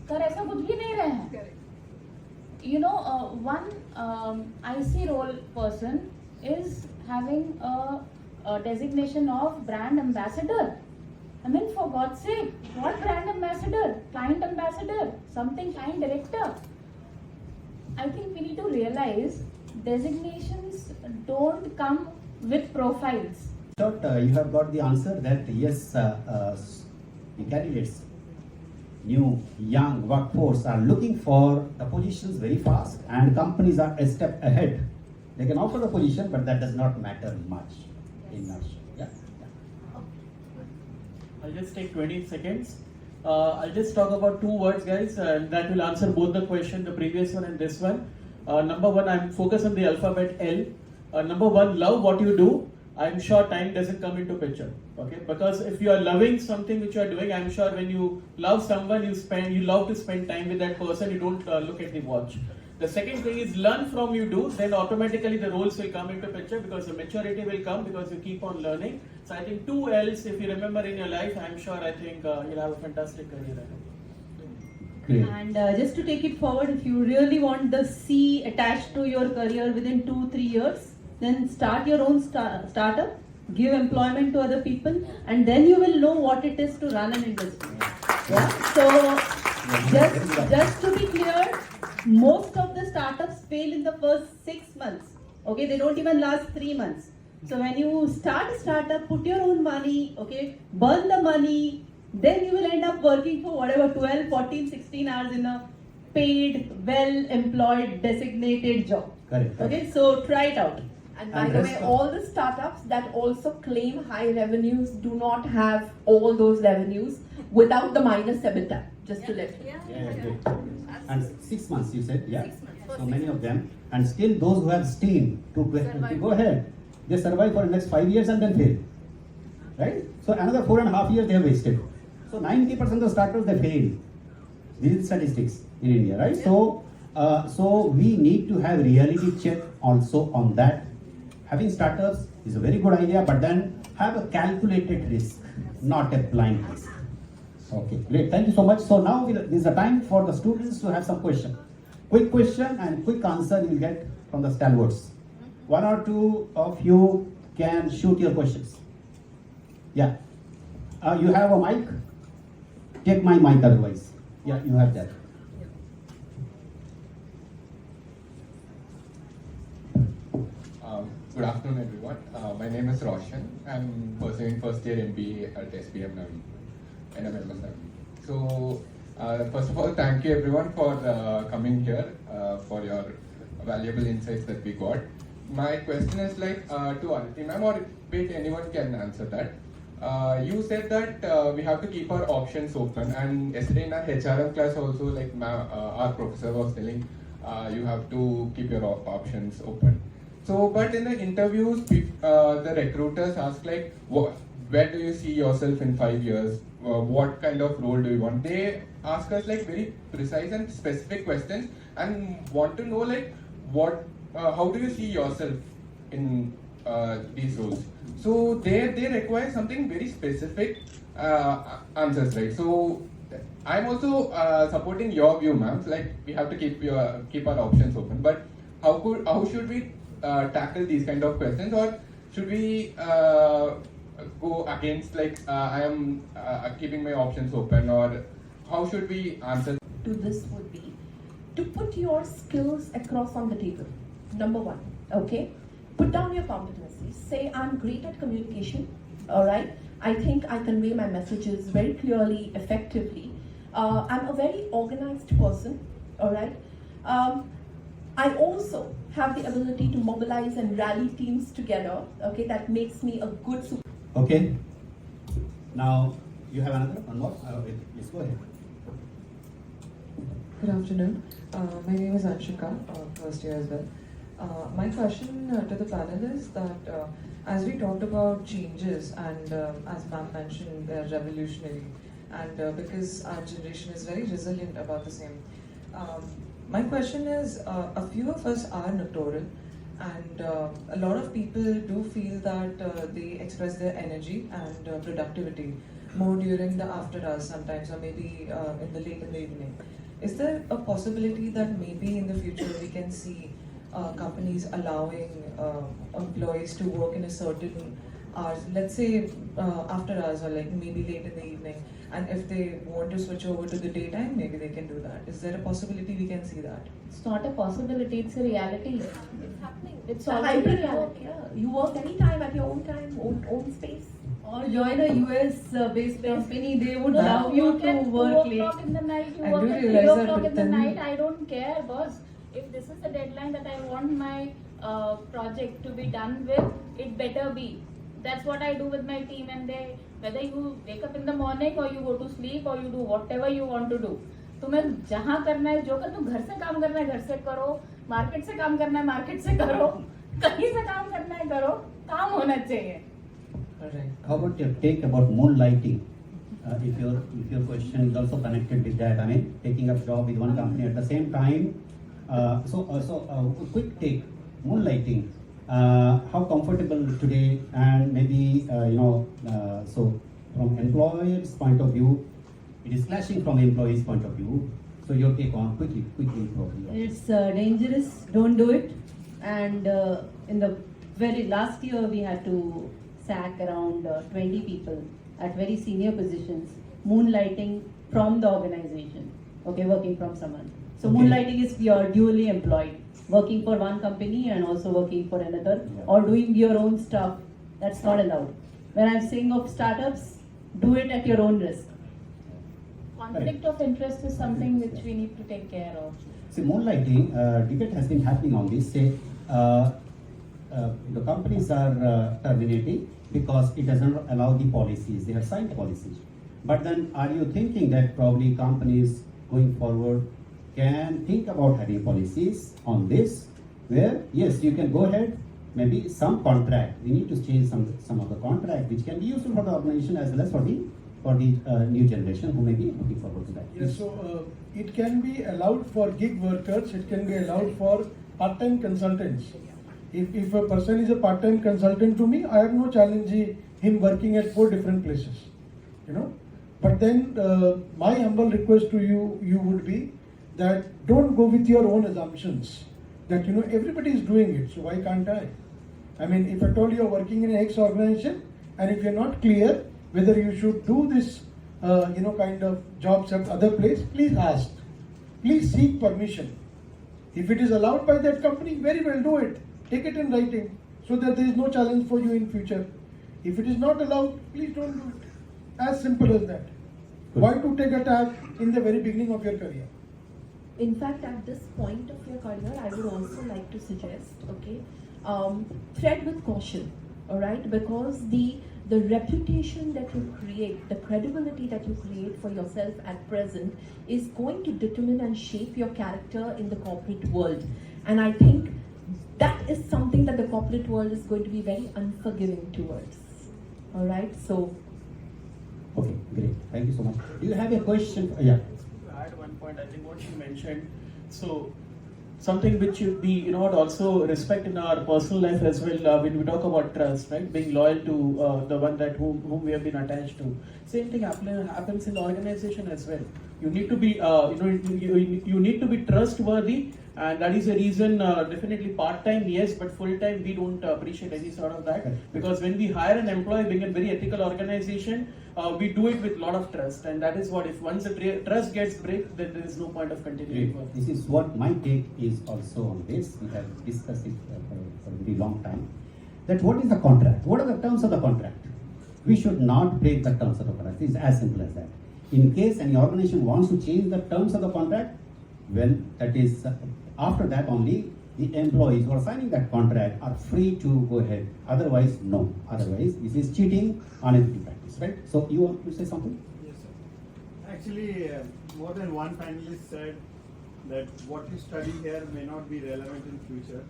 [SPEAKER 1] कर ऐसा कुछ भी नहीं रहे हैं.
[SPEAKER 6] Correct.
[SPEAKER 1] One IC role person is having a designation of brand ambassador. I mean, for God's sake, what brand ambassador? Client ambassador? Something client director? I think we need to realize designations don't come with profiles.
[SPEAKER 2] You have got the answer that yes, the candidates, new young workforce are looking for the positions very fast, and companies are a step ahead. They can offer the position, but that does not matter much in nutshell. Yeah.
[SPEAKER 4] I'll just take 20 seconds. I'll just talk about 2 words, guys, and that will answer both the question, the previous one and this one. Number 1, I'm focused on the alphabet L. Number 1, love what you do. I'm sure time doesn't come into picture. Okay, because if you are loving something which you are doing, I'm sure when you love someone, you love to spend time with that person. You don't look at the watch. The second thing is learn from you do, then automatically the roles will come into picture because the maturity will come because you keep on learning. So I think 2 L's, if you remember in your life, I'm sure I think you'll have a fantastic career ahead.
[SPEAKER 2] Great.
[SPEAKER 8] And just to take it forward, if you really want the C attached to your career within 2-3 years, then start your own startup, give employment to other people, and then you will know what it is to run an industry. Yeah. So just to be clear, most of the startups fail in the first 6 months. Okay, they don't even last 3 months. So when you start a startup, put your own money, okay, burn the money, then you will end up working for whatever 12, 14, 16 hours in a paid, well-employed, designated job.
[SPEAKER 2] Correct.
[SPEAKER 8] Okay, so try it out.
[SPEAKER 7] And by the way, all the startups that also claim high revenues do not have all those revenues without the minus EBITDA, just to let you know.
[SPEAKER 2] Yeah, great. And 6 months you said, yeah. So many of them, and still those who have steam to go ahead, they survive for the next 5 years and then fail, right? So another 4.5 years they have wasted. So 90% of the startups they fail. These are statistics in India, right? So we need to have reality check also on that. Having startups is a very good idea, but then have a calculated risk, not a blind risk. Okay, great. Thank you so much. So now this is the time for the students to have some question. Quick question and quick answer you will get from the stalwarts. 1 or 2 of you can shoot your questions. Yeah. You have a mic? Take my mic otherwise. Yeah, you have that.
[SPEAKER 9] Good afternoon, everyone. My name is Roshan. I'm pursuing first year MBA at NMIMS Navi. So, first of all, thank you everyone for coming here for your valuable insights that we got. My question is like to Aditi ma'am, or wait, anyone can answer that. You said that we have to keep our options open, and yesterday in our HRM class also, like our professor was telling, you have to keep your options open. So, but in the interviews, the recruiters ask like, where do you see yourself in 5 years? What kind of role do you want? They ask us like very precise and specific questions and want to know like how do you see yourself in these roles? So they require something very specific answers, right? So I'm also supporting your view, ma'am. Like we have to keep our options open, but how should we tackle these kind of questions, or should we go against like I am keeping my options open, or how should we answer
[SPEAKER 7] To this would be to put your skills across on the table. Number 1, okay? Put down your competencies. Say, I'm great at communication, all right? I think I convey my messages very clearly, effectively. I'm a very organized person, all right? I also have the ability to mobilize and rally teams together, okay? That makes me a good super.
[SPEAKER 2] Okay. Now you have one more. Please go ahead.
[SPEAKER 10] Good afternoon. My name is Anshika, first year as well. My question to the panel is that as we talked about changes, and as ma'am mentioned, they're revolutionary, and because our generation is very resilient about the same. My question is, a few of us are nocturnal, and a lot of people do feel that they express their energy and productivity more during the after hours sometimes, or maybe late in the evening. Is there a possibility that maybe in the future we can see companies allowing employees to work in a certain hours, let's say after hours or like maybe late in the evening, and if they want to switch over to the daytime, maybe they can do that. Is there a possibility we can see that?
[SPEAKER 1] It's not a possibility, it's a reality.
[SPEAKER 7] It's happening.
[SPEAKER 1] It's
[SPEAKER 7] a
[SPEAKER 1] already
[SPEAKER 7] hybrid
[SPEAKER 1] reality.
[SPEAKER 7] work, yeah. You work anytime at your own time, own space.
[SPEAKER 8] Or join a US-based company, they would
[SPEAKER 1] No,
[SPEAKER 8] allow you
[SPEAKER 1] work
[SPEAKER 8] to
[SPEAKER 1] at
[SPEAKER 8] work
[SPEAKER 1] 2
[SPEAKER 8] late.
[SPEAKER 1] o'clock in the night, you
[SPEAKER 10] I
[SPEAKER 1] work
[SPEAKER 10] do
[SPEAKER 1] at 3
[SPEAKER 10] realize that,
[SPEAKER 1] o'clock
[SPEAKER 10] but
[SPEAKER 1] in the
[SPEAKER 10] then-
[SPEAKER 1] night, I don't care, boss. If this is the deadline that I want my project to be done with, it better be. That's what I do with my team, and whether you wake up in the morning or you go to sleep or you do whatever you want to do. तुम्हें जहाँ करना है जो कर, तुम घर से काम करना है घर से करो, मार्केट से काम करना है मार्केट से करो, कहीं से काम करना है करो, काम होना चाहिए.
[SPEAKER 10] Correct.
[SPEAKER 2] How about your take about moonlighting? If your question is also connected with that, I mean, taking up job with one company at the same time. Quick take, moonlighting. How comfortable today, and maybe so from employer's point of view, it is clashing from employee's point of view. So your take on quickly, probably.
[SPEAKER 8] It's dangerous, don't do it. And in the very last year, we had to sack around 20 people at very senior positions, moonlighting from the organization, okay, working from someone. So
[SPEAKER 2] Okay.
[SPEAKER 8] moonlighting is you're dually employed, working for one company and also working for another, or doing your own stuff. That's not allowed. When I'm saying of startups, do it at your own risk.
[SPEAKER 1] Conflict of interest is something which we need to take care of.
[SPEAKER 2] See, moonlighting, debate has been happening on this. Say, the companies are terminating because it doesn't allow the policies. They have signed policies. But then, are you thinking that probably companies going forward can think about having policies on this, where yes, you can go ahead, maybe some contract. We need to change some of the contract which can be useful for the organization as well as for the new generation who may be looking forward to that.
[SPEAKER 5] Yes, so it can be allowed for gig workers, it can be allowed for part-time consultants. If a person is a part-time consultant to me, I have no challenge him working at 4 different places, But then my humble request to you would be that don't go with your own assumptions. That everybody is doing it, so why can't I? I mean, if at all you're working in an X organization, and if you're not clear whether you should do this, kind of jobs at other place, please ask. Please seek permission. If it is allowed by that company, very well, do it. Take it in writing so that there is no challenge for you in future. If it is not allowed, please don't do it. As simple as that. Why to take a tag in the very beginning of your career?
[SPEAKER 7] In fact, at this point of your career, I would also like to suggest, tread with caution, all right? Because the reputation that you create, the credibility that you create for yourself at present is going to determine and shape your character in the corporate world. And I think that is something that the corporate world is going to be very unforgiving towards, all right? So.
[SPEAKER 2] Okay, great. Thank you so much. Do you have a question? Yeah.
[SPEAKER 4] To add one point, I think what you mentioned, so something which should be, also respect in our personal life as well. When we talk about trust, right, being loyal to the one that whom we have been attached to. Same thing happens in the organization as well. You need to be, you need to be trustworthy, and that is the reason. Definitely part-time, yes, but full-time we don't appreciate any sort of that, because when we hire an employee, being a very ethical organization, we do it with a lot of trust, and that is what, if once the trust gets break, then there is no point of continuing.
[SPEAKER 2] This is what my take is also on this. We have discussed it for a very long time. That what is the contract? What are the terms of the contract? We should not break the terms of the contract. It is as simple as that. In case any organization wants to change the terms of the contract, well, that is after that only the employees who are signing that contract are free to go ahead. Otherwise, no. Otherwise, this is cheating, unethical practice, right? So you want to say something?
[SPEAKER 11] Yes, sir. Actually, more than one panelist said that what you study here may not be relevant in future.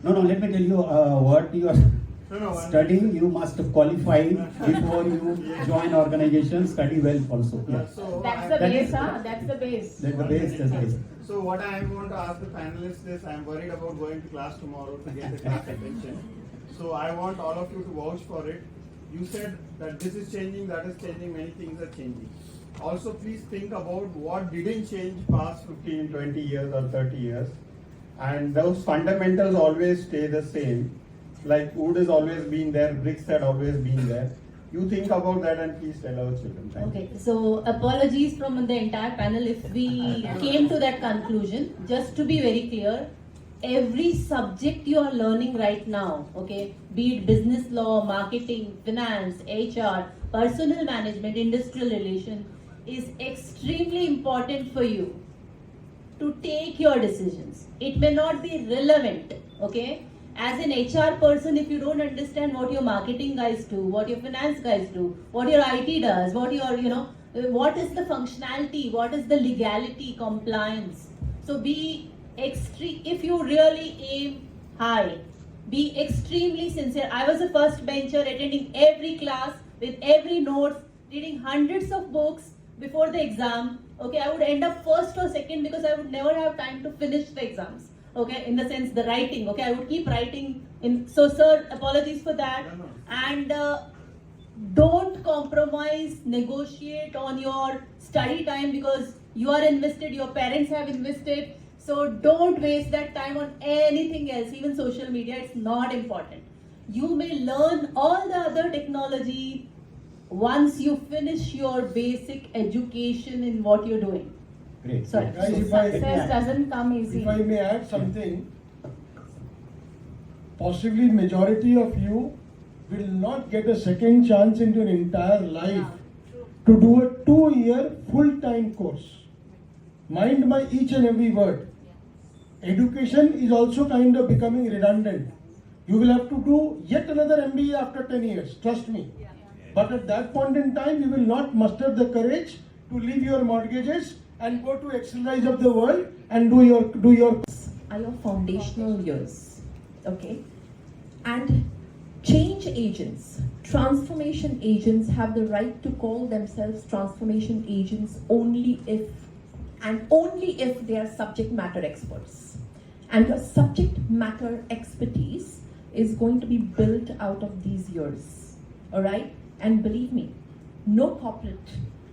[SPEAKER 2] No, let me tell you what you are studying. You must qualify before you join organization. Study well also. Yeah.
[SPEAKER 11] So
[SPEAKER 1] That's the base, huh? That's the base.
[SPEAKER 2] That's the base. That's the base.
[SPEAKER 11] So what I am going to ask the panelists is, I am worried about going to class tomorrow to get the class attention. So I want all of you to vouch for it. You said that this is changing, that is changing, many things are changing. Also, please think about what didn't change past 15, 20 years or 30 years. And those fundamentals always stay the same. Like wood has always been there, bricks had always been there. You think about that and please tell our children. Thank you.
[SPEAKER 8] So apologies from the entire panel if we came to that conclusion. Just to be very clear, every subject you are learning right now, be it business law, marketing, finance, HR, personal management, industrial relations, is extremely important for you to take your decisions. It may not be relevant, As an HR person, if you don't understand what your marketing guys do, what your finance guys do, what your IT does, what your, what is the functionality, what is the legality, compliance. So be extreme, if you really aim high,
[SPEAKER 3] be extremely sincere. I was a first bencher, attending every class with every notes, reading hundreds of books before the exam. Okay, I would end up first or second because I would never have time to finish the exams. Okay, in the sense the writing. Okay, I would keep writing. So, sir, apologies for that. And don't compromise, negotiate on your study time because you are invested, your parents have invested. So don't waste that time on anything else, even social media, it's not important. You may learn all the other technology once you finish your basic education in what you're doing.
[SPEAKER 2] Great.
[SPEAKER 3] Sorry.
[SPEAKER 5] Guys,
[SPEAKER 1] Success doesn't come easy.
[SPEAKER 5] if I may add something, possibly majority of you will not get a second chance into an entire life to do a 2-year full-time course. Mind my each and every word. Education is also kind of becoming redundant. You will have to do yet another MBA after 10 years, trust me. But at that point in time, you will not muster the courage to leave your mortgages and go to exercise of the world and do your
[SPEAKER 7] Are your foundational years, okay? And change agents, transformation agents have the right to call themselves transformation agents only if they are subject matter experts. And your subject matter expertise is going to be built out of these years, all right? And believe me, no corporate,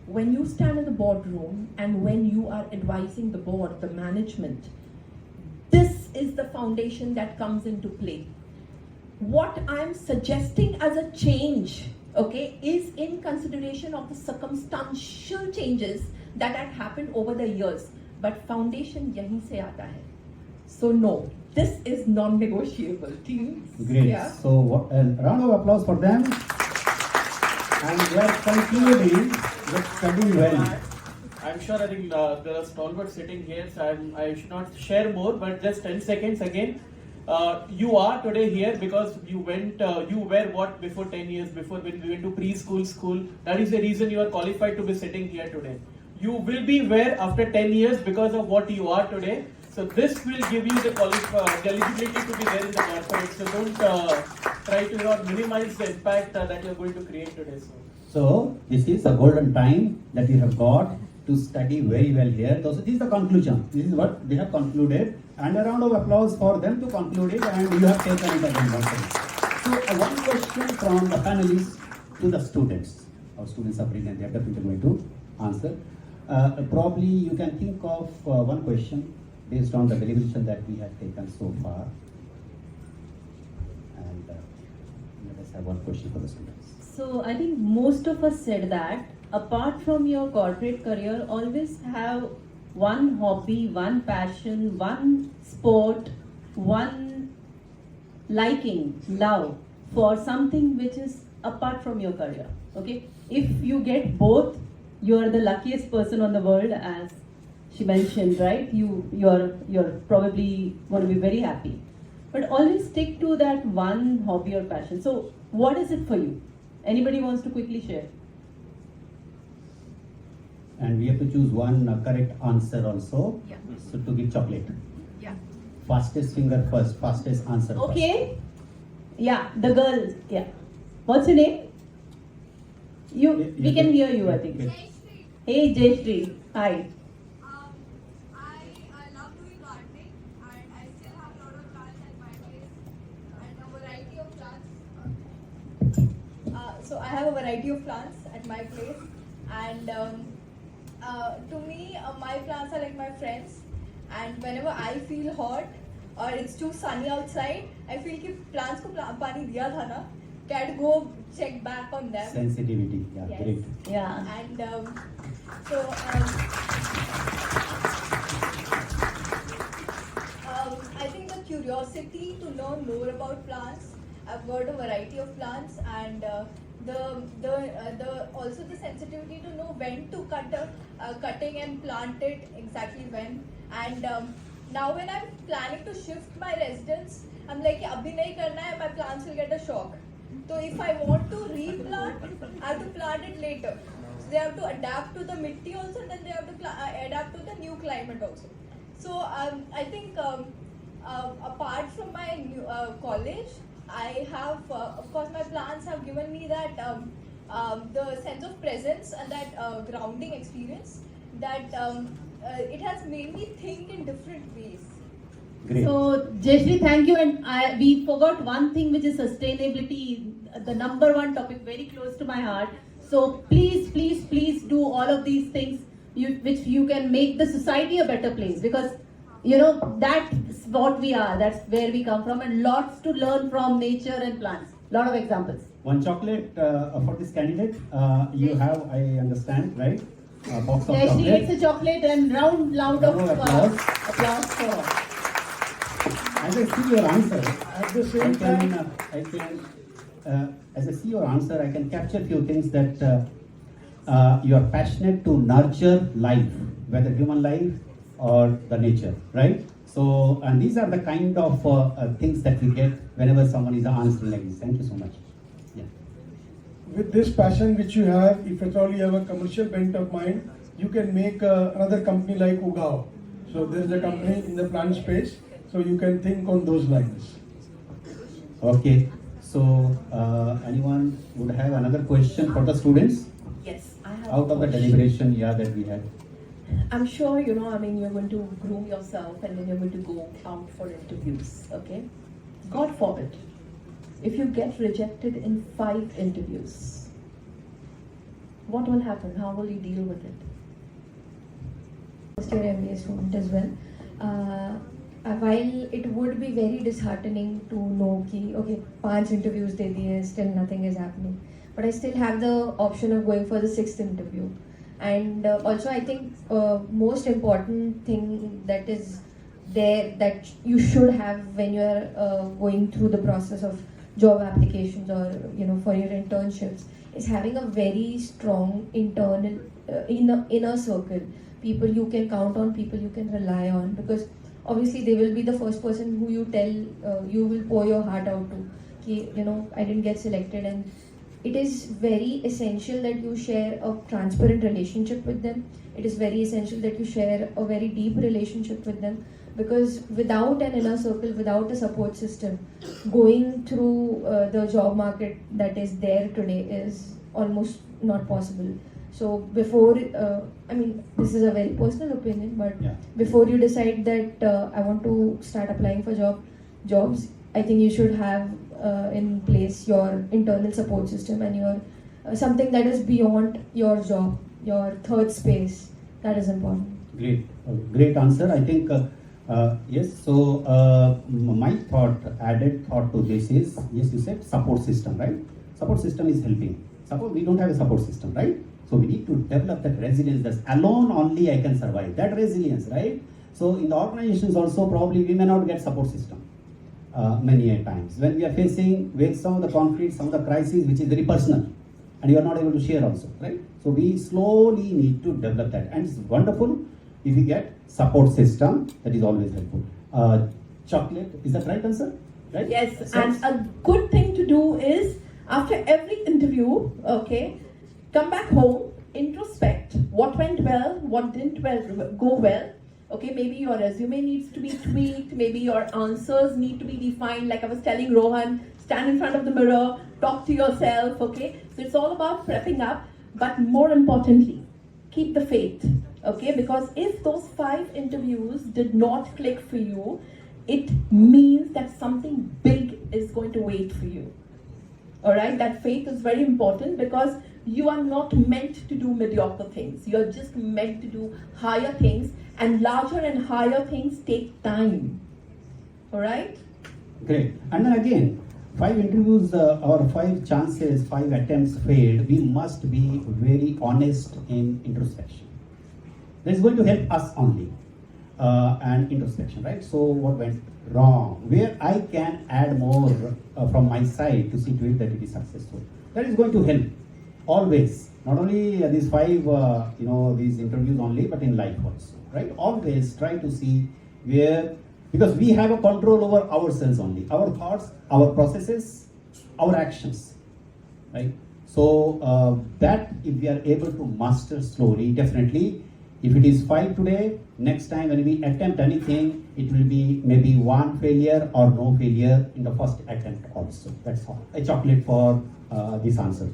[SPEAKER 7] when you stand in the boardroom and when you are advising the board, the management, this is the foundation that comes into play. What I'm suggesting as a change, okay, is in consideration of the circumstantial changes that have happened over the years. But foundation yahin se aata hai. So no, this is non-negotiable, team.
[SPEAKER 2] Great.
[SPEAKER 7] Yeah.
[SPEAKER 2] So a round of applause for them. And we are concluding with studying well.
[SPEAKER 4] I'm sure I think there are stalwarts sitting here, so I should not share more, but just 10 seconds again. You are today here because you were what before 10 years before when we went to preschool, school. That is the reason you are qualified to be sitting here today. You will be where after 10 years because of what you are today. So this will give you the eligibility to be there in the corporate. So don't try to minimize the impact that you are going to create today.
[SPEAKER 2] So this is a golden time that you have got to study very well here. So this is the conclusion. This is what they have concluded. And a round of applause for them to conclude it, and you have taken it as an important. So one question from the panelists to the students. Our students are brilliant, they are definitely going to answer. Probably you can think of one question based on the deliberation that we have taken so far. And let us have one question for the students.
[SPEAKER 8] So I think most of us said that apart from your corporate career, always have one hobby, one passion, one sport, one liking, love for something which is apart from your career. Okay, if you get both, you are the luckiest person on the world, as she mentioned, right? You're probably going to be very happy. But always stick to that one hobby or passion. So what is it for you? Anybody wants to quickly share?
[SPEAKER 2] And we have to choose one correct answer also.
[SPEAKER 7] Yeah.
[SPEAKER 2] So to give chocolate.
[SPEAKER 7] Yeah.
[SPEAKER 2] Fastest finger first, fastest answer first.
[SPEAKER 8] Okay. Yeah, the girl. Yeah. What's your name? We can hear you, I think.
[SPEAKER 6] Jayashree.
[SPEAKER 8] Hey, Jayashree. Hi.
[SPEAKER 6] I love doing gardening and I still have a lot of plants at my place and a variety of plants.
[SPEAKER 12] So I have a variety of plants at my place, and to me, my plants are like my friends. And whenever I feel hot or it's too sunny outside, I feel कि plants को पानी दिया था ना, can go check back on them.
[SPEAKER 2] Sensitivity, yeah,
[SPEAKER 12] Yes.
[SPEAKER 2] great.
[SPEAKER 8] Yeah.
[SPEAKER 12] And I think the curiosity to learn more about plants. I've got a variety of plants, and also the sensitivity to know when to cutting and plant it exactly when. And now when I'm planning to shift my residence, I'm like, abhi nahi karna hai, my plants will get a shock. So if I want to replant, I have to plant it later. So they have to adapt to the mitti also, then they have to adapt to the new climate also. So I think apart from my new, college, I have, of course, my plants have given me that the sense of presence and that grounding experience that it has made me think in different ways.
[SPEAKER 2] Great.
[SPEAKER 8] So, Jayashree, thank you. And we forgot one thing, which is sustainability, the number one topic, very close to my heart. So, please, please, please do all of these things which you can make the society a better place, because you know that's what we are, that's where we come from, and lots to learn from nature and plants. Lot of examples.
[SPEAKER 2] One chocolate for this candidate. You have, I understand, right? A box of
[SPEAKER 8] Jayashree
[SPEAKER 2] chocolate.
[SPEAKER 8] gets a chocolate and round of
[SPEAKER 2] Applause.
[SPEAKER 8] applause for.
[SPEAKER 2] As I see your answer,
[SPEAKER 5] At the same time,
[SPEAKER 2] as I see your answer, I can capture a few things that you are passionate to nurture life, whether human life or the nature, right? So, and these are the kind of things that we get whenever someone is answering like this. Thank you so much. Yeah.
[SPEAKER 5] with this passion which you have, if at all you have a commercial bent of mind, you can make another company like Ugao. So there is a company in the plant space, so you can think on those lines.
[SPEAKER 2] Okay. So, anyone would have another question for the students
[SPEAKER 7] Yes, I have.
[SPEAKER 2] out of the deliberation, that we had?
[SPEAKER 7] I'm sure, you're going to groom yourself and then you're going to go out for interviews, okay? God forbid, if you get rejected in 5 interviews, what will happen? How will you deal with it?
[SPEAKER 13] First year MBA student as well. While it would be very disheartening to know कि okay 5 interviews दे दिए, still nothing is happening, but I still have the option of going for the 6th interview. And also I think most important thing that is there that you should have when you are going through the process of job applications or for your internships is having a very strong internal inner circle, people you can count on, people you can rely on, because obviously they will be the first person who you tell you will pour your heart out to कि, I didn't get selected. And it is very essential that you share a transparent relationship with them. It is very essential that you share a very deep relationship with them, because without an inner circle, without a support system, going through the job market that is there today is almost not possible. So before, this is a very personal opinion, but before you decide that I want to start applying for jobs, I think you should have in place your internal support system and your something that is beyond your job, your third space. That is important.
[SPEAKER 2] Great answer. I think yes. So my added thought to this is, yes, you said support system, right? Support system is helping. Suppose we don't have a support system, right? So we need to develop that resilience. That's alone only I can survive. That resilience, right? So in the organizations also probably we may not get support system many a times when we are facing with some of the conflicts, some of the crises which is very personal, and you are not able to share also, right? So we slowly need to develop that, and it's wonderful if you get support system. That is always helpful. Chocolate, is that right answer? Right?
[SPEAKER 7] Yes, and a good thing to do is after every interview, okay, come back home, introspect what went well, what didn't go well. Okay, maybe your resume needs to be tweaked, maybe your answers need to be defined. Like I was telling Rohan, stand in front of the mirror, talk to yourself, okay? So it's all about prepping up, but more importantly, keep the faith, okay? Because if those 5 interviews did not click for you, it means that something big is going to wait for you. All right, that faith is very important, because you are not meant to do mediocre things. You're just meant to do higher things, and larger and higher things take time. All right?
[SPEAKER 2] Great. And then again, 5 interviews or 5 chances, 5 attempts failed. We must be very honest in introspection. That is going to help us only. And introspection, right? So what went wrong? Where I can add more from my side to see to it that it is successful. That is going to help always. Not only these 5, these interviews only, but in life also, right? Always try to see where, because we have a control over ourselves only, our thoughts, our processes, our actions, right? So that if we are able to master slowly, definitely If it is 5 today, next time when we attempt anything, it will be maybe 1 failure or no failure in the first attempt also. That's all. A chocolate for this answer.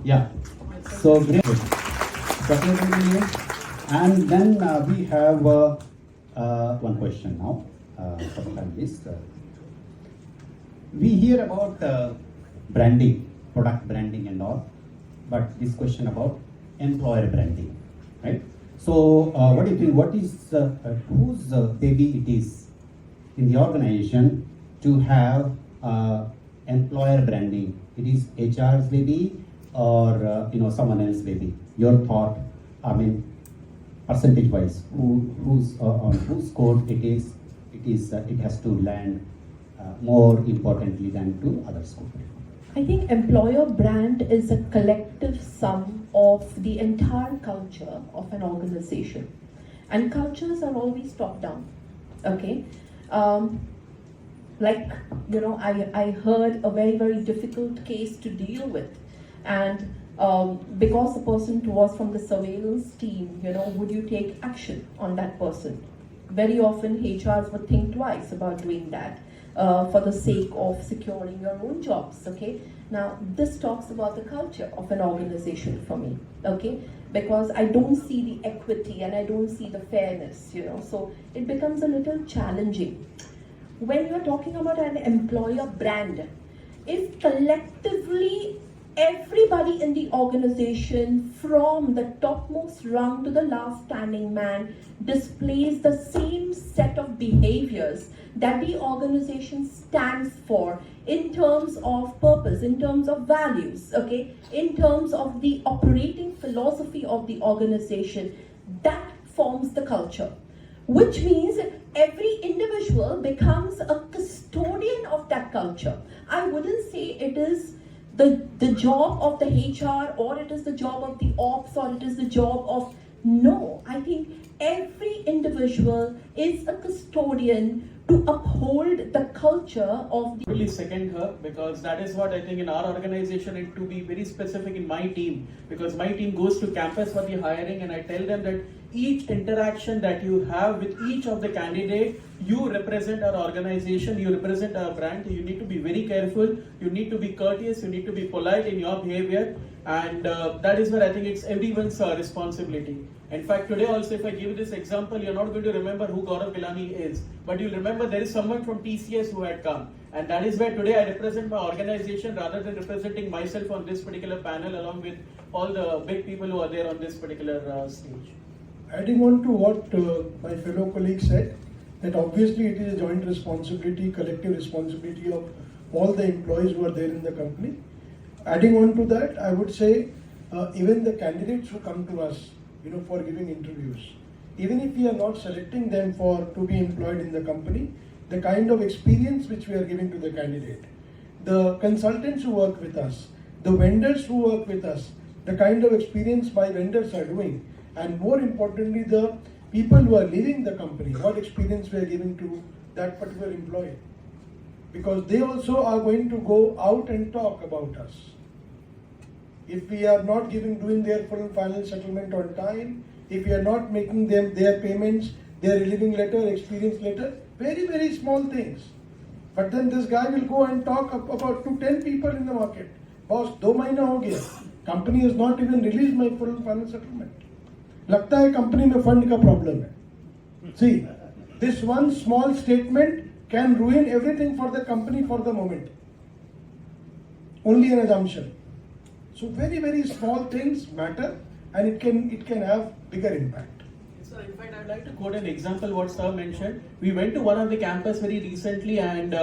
[SPEAKER 2] Yeah. So great. Chocolate will be here. And then we have one question now for the panelists. We hear about branding, product branding and all, but this question about employer branding, right? So what do you think, what is, whose baby it is in the organization to have employer branding? It is HR's baby or someone else's baby? Your thought, I mean, percentage wise, who's on whose court it is, it has to land more importantly than to other schools.
[SPEAKER 7] I think employer brand is a collective sum of the entire culture of an organization, and cultures are always top down. Okay, I heard a very, very difficult case to deal with, and because the person was from the surveillance team, would you take action on that person? Very often HRs would think twice about doing that. For the sake of securing your own jobs, okay? Now, this talks about the culture of an organization for me, okay? Because I don't see the equity and I don't see the fairness, so it becomes a little challenging. When you're talking about an employer brand, if collectively everybody in the organization, from the topmost rung to the last standing man, displays the same set of behaviors that the organization stands for in terms of purpose, in terms of values, okay, in terms of the operating philosophy of the organization, that forms the culture. Which means every individual becomes a custodian of that culture. I wouldn't say it is the job of the HR, or it is the job of the ops, or it is the job of, no, I think every individual is a custodian to uphold the culture of the...
[SPEAKER 4] Really second her, because that is what I think in our organization, and to be very specific in my team, because my team goes to campus for the hiring, and I tell them that each interaction that you have with each of the candidate, you represent our organization, you represent our brand. You need to be very careful, you need to be courteous, you need to be polite in your behavior, and that is where I think it's everyone's responsibility. In fact, today also, if I give this example, you're not going to remember who Gaurav Gilani is, but you'll remember there is someone from TCS who had come, and that is where today I represent my organization rather than representing myself on this particular panel along with all the big people who are there on this particular stage.
[SPEAKER 5] Adding on to what my fellow colleague said, that obviously it is a joint responsibility, collective responsibility of all the employees who are there in the company. Adding on to that, I would say even the candidates who come to us, for giving interviews, even if we are not selecting them to be employed in the company, the kind of experience which we are giving to the candidate, the consultants who work with us, the vendors who work with us, the kind of experience my vendors are doing, and more importantly, the people who are leaving the company, what experience we are giving to that particular employee. Because they also are going to go out and talk about us. If we are not doing their full and final settlement on time, if we are not making them their payments, their relieving letter, experience letter, very, very small things. But then this guy will go and talk about to 10 people in the market. Boss, 2 mahina ho gaya. Company has not even released my full and final settlement. लगता है company में fund का problem है. See, this one small statement can ruin everything for the company for the moment. Only an assumption. So very, very small things matter, and it can have bigger impact.
[SPEAKER 4] So in fact, I'd like to quote an example what Sir mentioned. We went to one of the campus very recently, and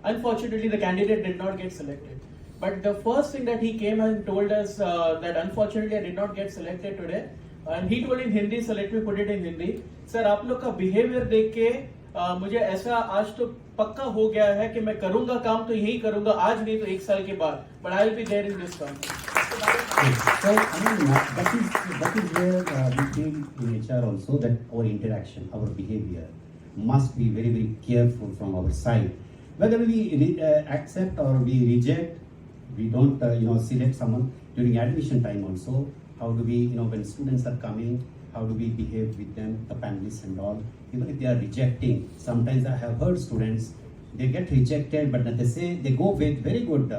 [SPEAKER 4] unfortunately the candidate did not get selected. But the first thing that he came and told us that unfortunately I did not get selected today. And he told in Hindi, so let me put it in Hindi. Sir, आप लोग का behavior देख के मुझे ऐसा आज तो पक्का हो गया है कि मैं करूँगा काम तो यही करूँगा आज नहीं तो 1 साल के बाद. But I will be there in this company.
[SPEAKER 2] So I mean that is where we feel in HR also that our interaction, our behavior must be very, very careful from our side. Whether we accept or we reject, we don't select someone during admission time also. How do we, when students are coming, how do we behave with them, the panelists and all. Even if they are rejecting, sometimes I have heard students, they get rejected, but they say, they go with very good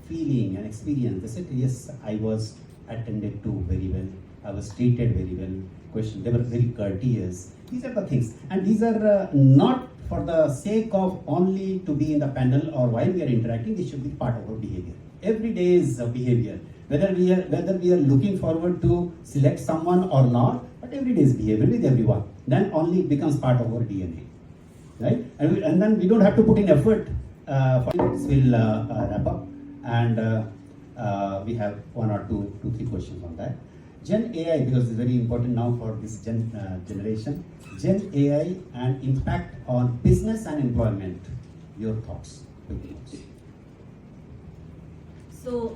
[SPEAKER 2] feeling and experience. They said, yes, I was attended to very well, I was treated very well, they were very courteous. These are the things, and these are not for the sake of only to be in the panel or while we are interacting. This should be part of our behavior, every day's behavior, whether we are looking forward to select someone or not, but every day's behavior with everyone, then only it becomes part of our DNA, right? And then we don't have to put in effort. We'll wrap up, and we have one or two, three questions on that. Gen AI, because it's very important now for this generation. Gen AI and impact on business and employment. Your thoughts?
[SPEAKER 8] So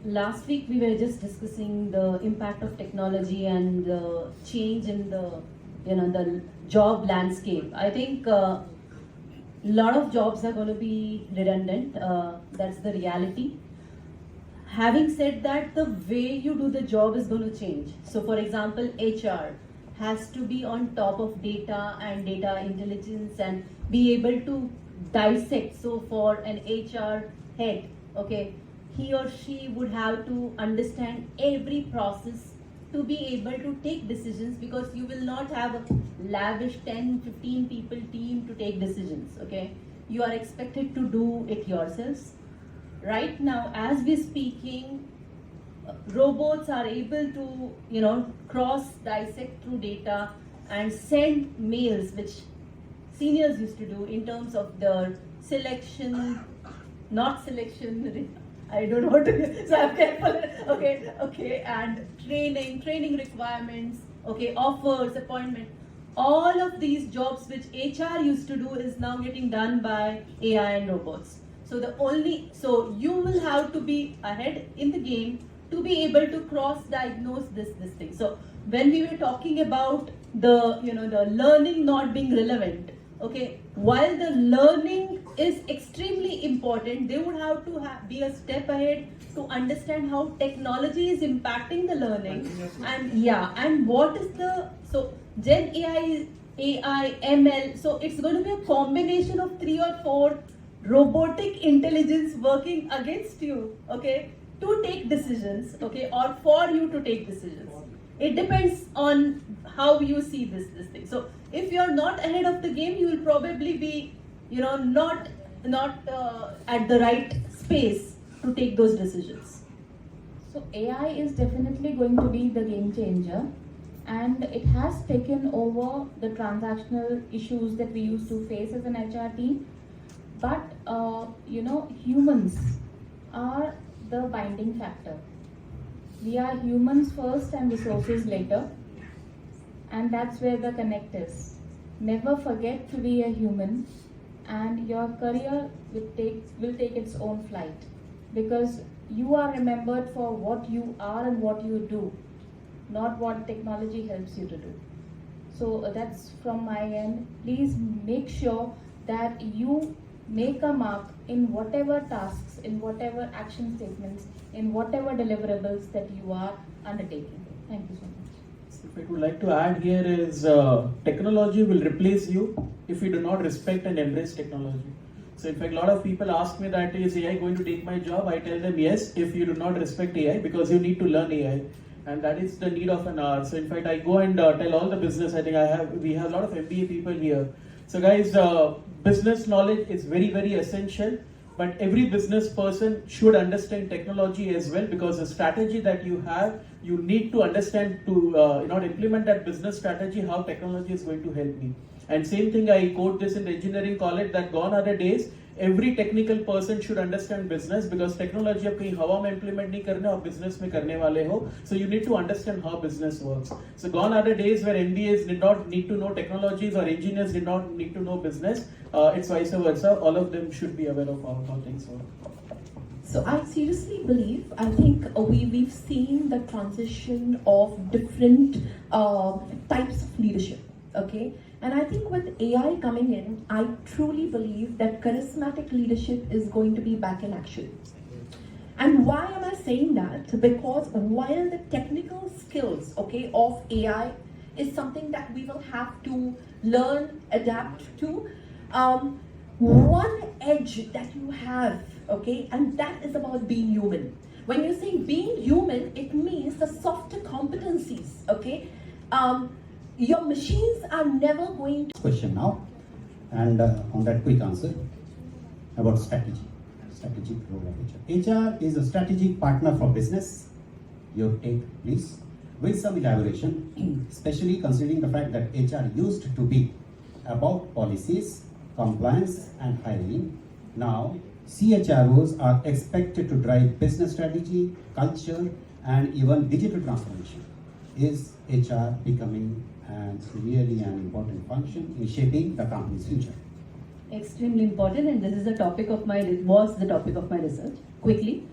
[SPEAKER 8] last week we were just discussing the impact of technology and the change in the job landscape. I think a lot of jobs are going to be redundant. That's the reality. Having said that, the way you do the job is going to change. So for example, HR has to be on top of data and data intelligence and be able to dissect. So for an HR head, okay, he or she would have to understand every process to be able to take decisions, because you will not have a lavish 10-15 people team to take decisions, okay? You are expected to do it yourselves. Right now, as we're speaking, robots are able to, cross-dissect through data and send mails, which seniors used to do in terms of their selection, not selection, I don't know what to, so I'm careful, okay, and training requirements, okay, offers, appointment. All of these jobs which HR used to do is now getting done by AI and robots. So you will have to be ahead in the game to be able to cross-diagnose this thing. So when we were talking about the learning not being relevant, okay, while the learning is extremely important, they would have to be a step ahead to understand how technology is impacting the learning, and what is Gen AI, ML. So it's going to be a combination of 3 or 4 robotic intelligence working against you, okay, to take decisions, okay, or for you to take decisions. It depends on how you see this thing. So if you're not ahead of the game, you will probably be, not at the right space to take those decisions.
[SPEAKER 1] So AI is definitely going to be the game changer, and it has taken over the transactional issues that we used to face as an HR team. But humans are the binding factor. We are humans first and resources later, and that's where the connect is. Never forget to be a human, and your career will take its own flight, because you are remembered for what you are and what you do, not what technology helps you to do. So that's from my end. Please make sure that you make a mark in whatever tasks, in whatever action statements, in whatever deliverables that you are undertaking. Thank you so much.
[SPEAKER 4] So if I would like to add here is technology will replace you if you do not respect and embrace technology. So in fact, a lot of people ask me that, is AI going to take my job? I tell them yes, if you do not respect AI, because you need to learn AI. And that is the need of an hour. So in fact, I go and tell all the business, we have a lot of MBA people here. So guys, business knowledge is very, very essential, but every business person should understand technology as well, because the strategy that you have, you need to understand to implement that business strategy, how technology is going to help me. And same thing, I quote this in the engineering college, that gone are the days, every technical person should understand business, because technology आप कहीं हवा में implement नहीं करने और business में करने वाले हो. So you need to understand how business works. So gone are the days where MBAs did not need to know technologies or engineers did not need to know business. It's vice versa. All of them should be aware of how things work.
[SPEAKER 7] So I seriously believe, I think we've seen the transition of different types of leadership, okay? And I think with AI coming in, I truly believe that charismatic leadership is going to be back in action. And why am I saying that? Because while the technical skills skills, okay, of AI is something that we will have to learn, adapt to. One edge that you have, okay, and that is about being human. When you say being human, it means the softer competencies, okay. Your machines are never going to.
[SPEAKER 2] Question now, and on that quick answer about strategic role of HR. HR is a strategic partner for business. Your take, please, with some elaboration, especially considering the fact that HR used to be about policies, compliance, and hiring. Now, CHROs are expected to drive business strategy, culture, and even digital transformation. Is HR becoming really an important function in shaping the company's future?
[SPEAKER 8] Extremely important, and this is the topic of my research. Quickly,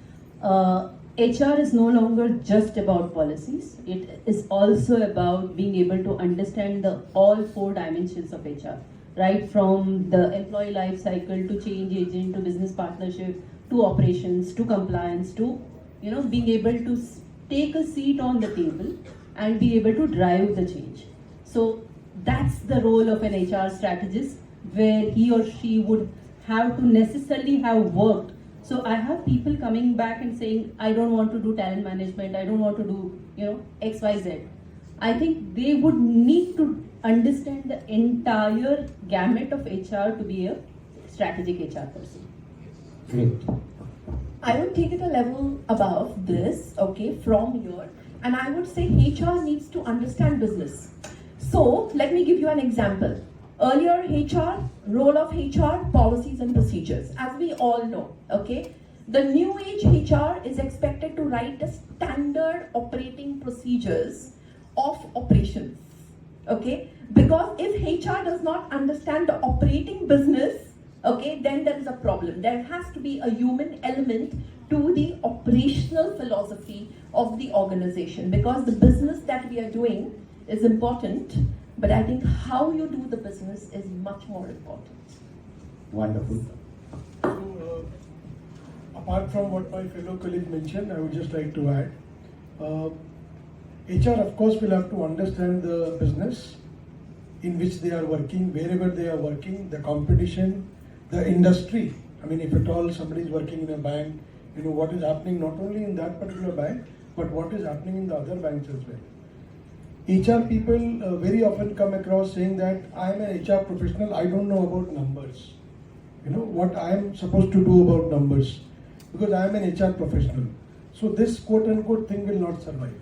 [SPEAKER 8] HR is no longer just about policies. It is also about being able to understand all 4 dimensions of HR, right from the employee life cycle to change agent to business partnership to operations to compliance to being able to take a seat on the table and be able to drive the change. So that's the role of an HR strategist, where he or she would have to necessarily have worked. So I have people coming back and saying, I don't want to do talent management, I don't want to do X, Y, Z. I think they would need to understand the entire gamut of HR to be a strategic HR person.
[SPEAKER 2] Great.
[SPEAKER 7] I would take it a level above this, okay, from here, and I would say HR needs to understand business. So let me give you an example. Earlier HR, role of HR, policies and procedures, as we all know, okay. The new age HR is expected to write the standard operating procedures of operations, okay. Because if HR does not understand the operating business, okay, then there is a problem. There has to be a human element to the operational philosophy of the organization, because the business that we are doing is important, but I think how you do the business is much more important.
[SPEAKER 2] Wonderful.
[SPEAKER 5] So, apart from what my fellow colleague mentioned, I would just like to add, HR of course will have to understand the business in which they are working, wherever they are working, the competition, the industry. I mean, if at all somebody is working in a bank, what is happening not only in that particular bank, but what is happening in the other banks as well. HR people very often come across saying that I am an HR professional, I don't know about numbers. What I am supposed to do about numbers, because I am an HR professional. So this quote unquote thing will not survive.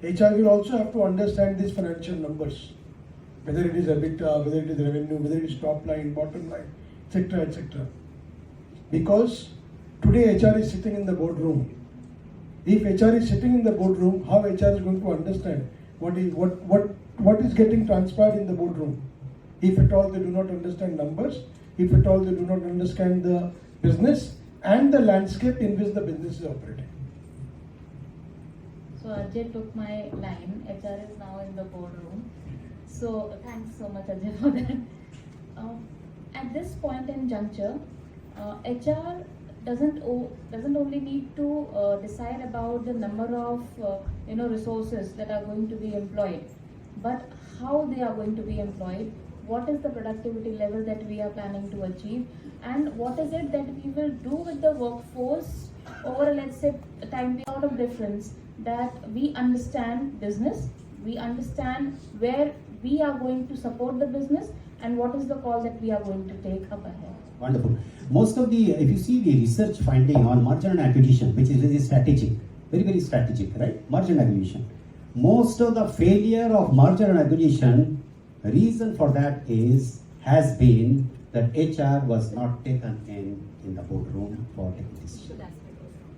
[SPEAKER 5] HR will also have to understand these financial numbers, whether it is EBITDA, whether it is revenue, whether it is top line, bottom line, etc., etc. Because today HR is sitting in the boardroom. If HR is sitting in the boardroom, how HR is going to understand what is getting transpired in the boardroom? If at all they do not understand numbers, if at all they do not understand the business and the landscape in which the business is operating.
[SPEAKER 1] So Ajay took my line. HR is now in the boardroom. So thanks so much, Ajay, for that. At this point in juncture, HR doesn't only need to decide about the number of resources that are going to be employed, but how they are going to be employed. What is the productivity level that we are planning to achieve, and what is it that we will do with the workforce over, let's say, a time period of difference, that we understand business, we understand where we are going to support the business, and what is the call that we are going to take up ahead.
[SPEAKER 2] Wonderful. Most of if you see the research finding on merger and acquisition, which is really strategic, very, very strategic, right? Merger and acquisition. Most of the failure of merger and acquisition, reason for that has been that HR was not taken in the boardroom for taking decisions.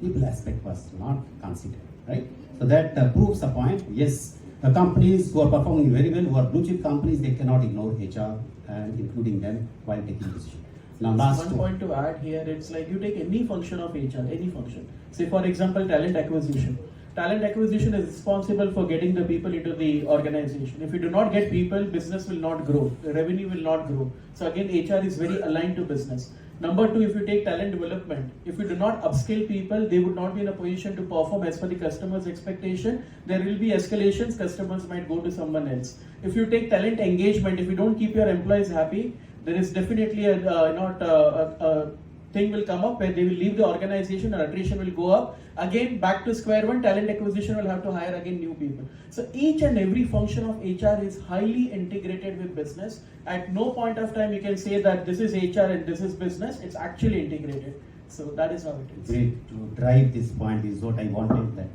[SPEAKER 2] People aspect was not considered, right? So that proves the point. Yes, the companies who are performing very well, who are blue chip companies, they cannot ignore HR and including them while taking decisions. Now, last
[SPEAKER 4] one point to add here, it's like you take any function of HR, any function. Say for example, talent acquisition. Talent acquisition is responsible for getting the people into the organization. If you do not get people, business will not grow, the revenue will not grow. So again, HR is very aligned to business. Number two, if you take talent development, if you do not upskill people, they would not be in a position to perform as per the customer's expectation. There will be escalations, customers might go to someone else. If you take talent engagement, if you don't keep your employees happy, there is definitely a thing will come up where they will leave the organization and attrition will go up. Again, back to square one, talent acquisition will have to hire again new people. So each and every function of HR is highly integrated with business. At no point of time you can say that this is HR and this is business. It's actually integrated. So that is how it is.
[SPEAKER 2] Great. To drive this point is what I wanted, that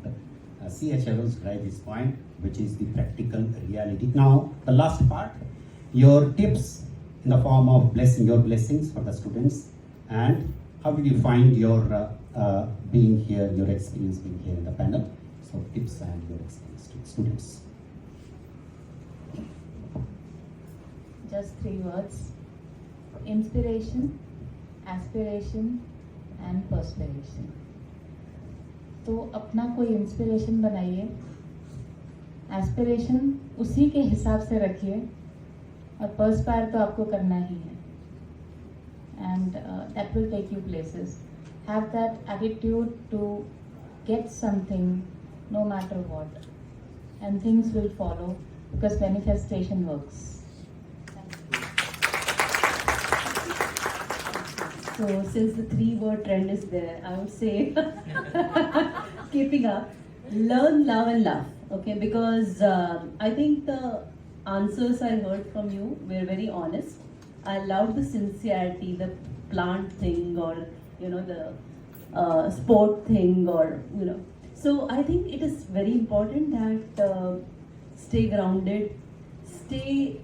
[SPEAKER 2] CHROs drive this point, which is the practical reality. Now, the last part, your tips in the form of your blessings for the students, and how did you find your being here, your experience being here in the panel? So tips and your experience to students.
[SPEAKER 1] Just 3 words: inspiration, aspiration and perspiration. तो अपना कोई inspiration बनाइए, aspiration उसी के हिसाब से रखिए, और पर्सपायर तो आपको करना ही है, and that will take you places. Have that attitude to get something no matter what, and things will follow because manifestation works.
[SPEAKER 8] So since the 3-word trend is there, I would say keeping up, learn, love and laugh. Okay, because I think the answers I heard from you were very honest. I love the sincerity, the plant thing, or the sport thing, or So I think it is very important that stay grounded, stay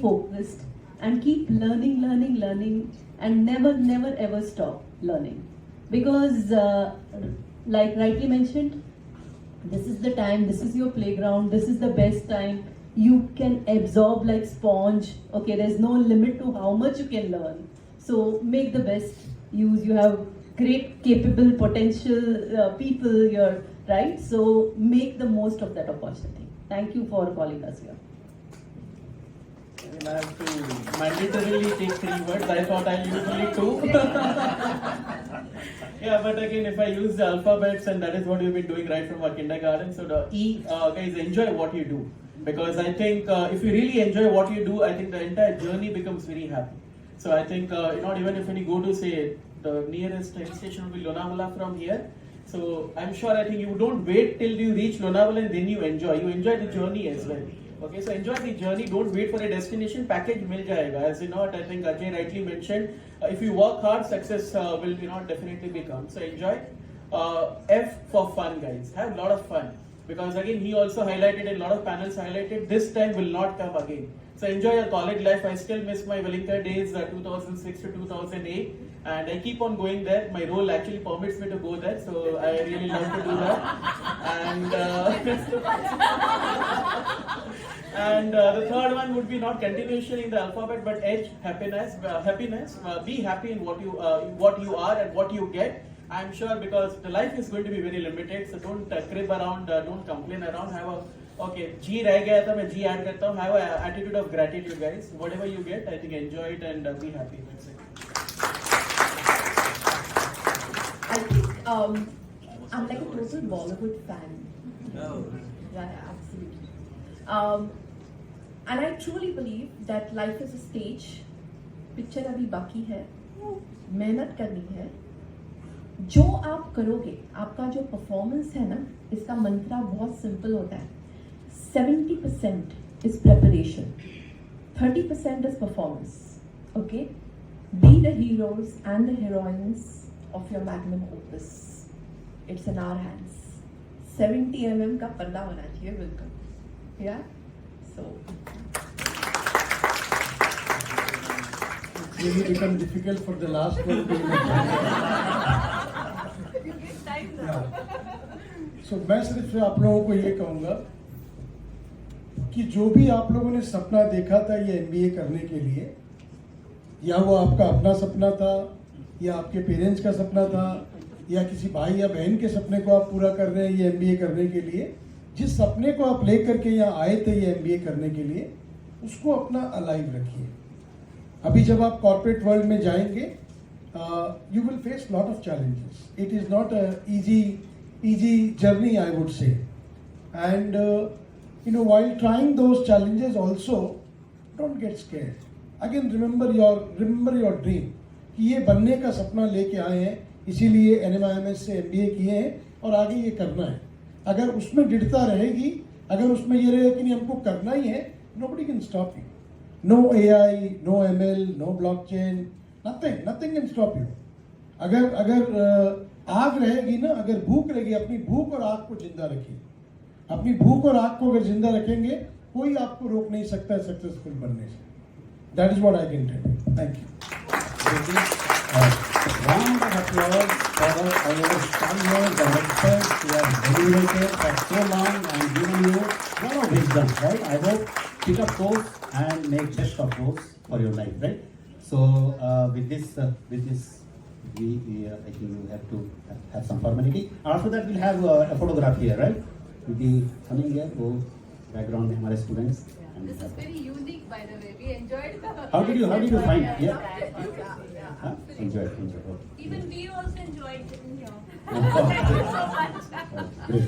[SPEAKER 8] focused, and keep learning, and never ever stop learning. Because like rightly mentioned, this is the time, this is your playground, this is the best time. You can absorb like sponge. Okay, there's no limit to how much you can learn. So make the best use. You have great, capable, potential people here, right? So make the most of that opportunity. Thank you for calling us here.
[SPEAKER 4] I have to mandatorily take 3 words. I thought I'll usually 2. Yeah, but again, if I use the alphabets, and that is what we've been doing right from our kindergarten. So the E, guys, enjoy what you do. Because I think if you really enjoy what you do, I think the entire journey becomes very happy. So I think not even if you go to, say, the nearest train station will be Lonavala from here. So I'm sure, I think you don't wait till you reach Lonavala and then you enjoy. You enjoy the journey as well. Okay, so enjoy the journey. Don't wait for a destination. Package mil jayega. As you know, I think Ajay rightly mentioned, if you work hard, success will definitely become. So enjoy. F for fun, guys. Have a lot of fun. Because again, he also highlighted, a lot of panels highlighted, this time will not come again. So enjoy your college life. I still miss my Wellington days, 2006 to 2008, and I keep on going there. My role actually permits me to go there, so I really love to do that. And the third one would be not continuation in the alphabet, but H, happiness. Be happy in what you are and what you get. I'm sure, because the life is going to be very limited, so don't crib around, don't complain around. Have a G रह गया था, मैं G add करता हूँ. Have an attitude of gratitude, guys. Whatever you get, I think enjoy it and be happy. That's it.
[SPEAKER 7] I think I'm like a total Bollywood fan.
[SPEAKER 4] Oh.
[SPEAKER 7] Yeah, absolutely. And I truly believe that life is a stage. Picture अभी बाकी है, मेहनत करनी है. जो आप करोगे, आपका जो परफॉर्मेंस है ना, इसका मंत्रा बहुत सिंपल होता है. 70% is preparation, 30% is performance. Okay, be the heroes and the heroines of your magnum opus. It's in our hands. 70 mm का पर्दा होना चाहिए, बिल्कुल. Yeah, so.
[SPEAKER 5] It really become difficult for the last one to So मैं सिर्फ आप लोगों को ये कहूँगा कि जो भी आप लोगों ने सपना देखा था ये MBA करने के लिए, या वो आपका अपना सपना था, या आपके पेरेंट्स का सपना था, या किसी भाई या बहन के सपने को आप पूरा कर रहे हैं ये MBA करने के लिए, जिस सपने को आप ले करके यहाँ आए थे ये MBA करने के लिए, उसको अपना अलाइव रखिए. अभी जब आप कॉर्पोरेट वर्ल्ड में जाएंगे you will face lot of challenges. It is not a easy journey, I would say. And while trying those challenges also, don't get scared. Again, remember your dream. कि ये बनने का सपना लेके आए हैं, इसीलिए NMIMS से MBA किए हैं और आगे ये करना है. अगर उसमें दृढ़ता रहेगी, अगर उसमें ये रहे कि नहीं हमको करना ही है, nobody can stop you. No AI, no ML, no blockchain, nothing can stop you. अगर आग रहेगी ना, अगर भूख रहेगी, अपनी भूख और आग को जिंदा रखिए. अपनी भूख और आग को अगर जिंदा रखेंगे, कोई आपको रोक नहीं सकता सक्सेसफुल बनने से. That is what I can tell you. Thank you.
[SPEAKER 2] Round of applause for our scholars and experts who have deliberated for so long and given you a lot of wisdom, right? I hope pick up those and make best of those for your life, right? So with this, I think you have to have some formality. After that, we'll have a photograph here, right? We'll be coming here, go background में हमारे students.
[SPEAKER 6] This is very unique, by the way. We enjoyed the.
[SPEAKER 2] How did you find? Yeah.
[SPEAKER 6] Yeah.
[SPEAKER 2] Huh? Enjoy. Okay.
[SPEAKER 6] Even we also enjoyed sitting here.
[SPEAKER 2] Thank
[SPEAKER 6] you so much.
[SPEAKER 2] Great.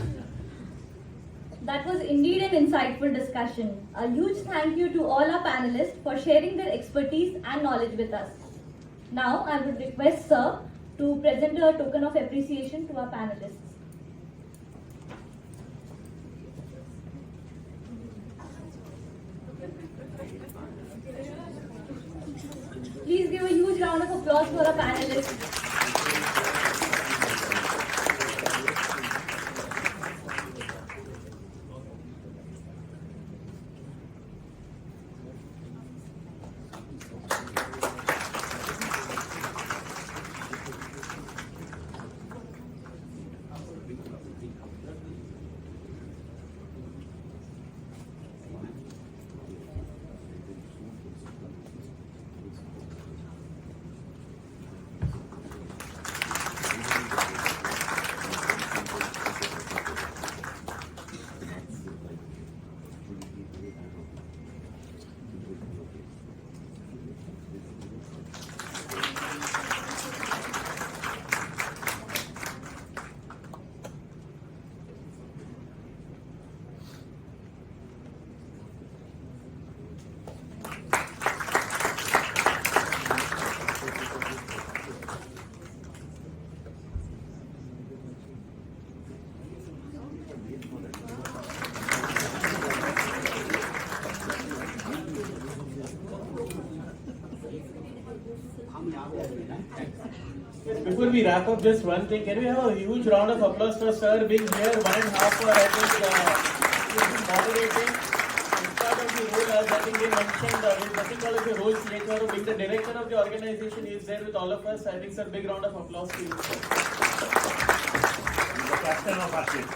[SPEAKER 14] That was indeed an insightful discussion. A huge thank you to all our panelists for sharing their expertise and knowledge with us. Now, I would request Sir to present a token of appreciation to our panelists. Please give a huge round of applause for our panelists.
[SPEAKER 4] Before we wrap up, just one thing. Can we have a huge round of applause for Sir being here 1.5 hour? I think moderating. In part of the role, as I think they mentioned, there's nothing called as a role later. Being the director of the organization, he is there with all of us. I think, sir, big round of applause to you.
[SPEAKER 2] The captain of our ship.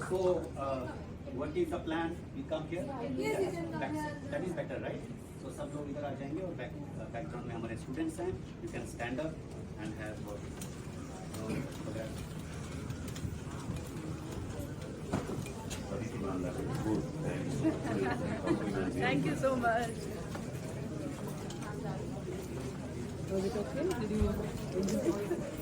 [SPEAKER 2] So, what is the plan? We come here?
[SPEAKER 6] Yes, you can come here.
[SPEAKER 2] That is better, right? So, सब लोग इधर आ जाएंगे और background में हमारे students हैं. You can stand up and have
[SPEAKER 6] Thank you so much.
[SPEAKER 3] Was it okay? Did you?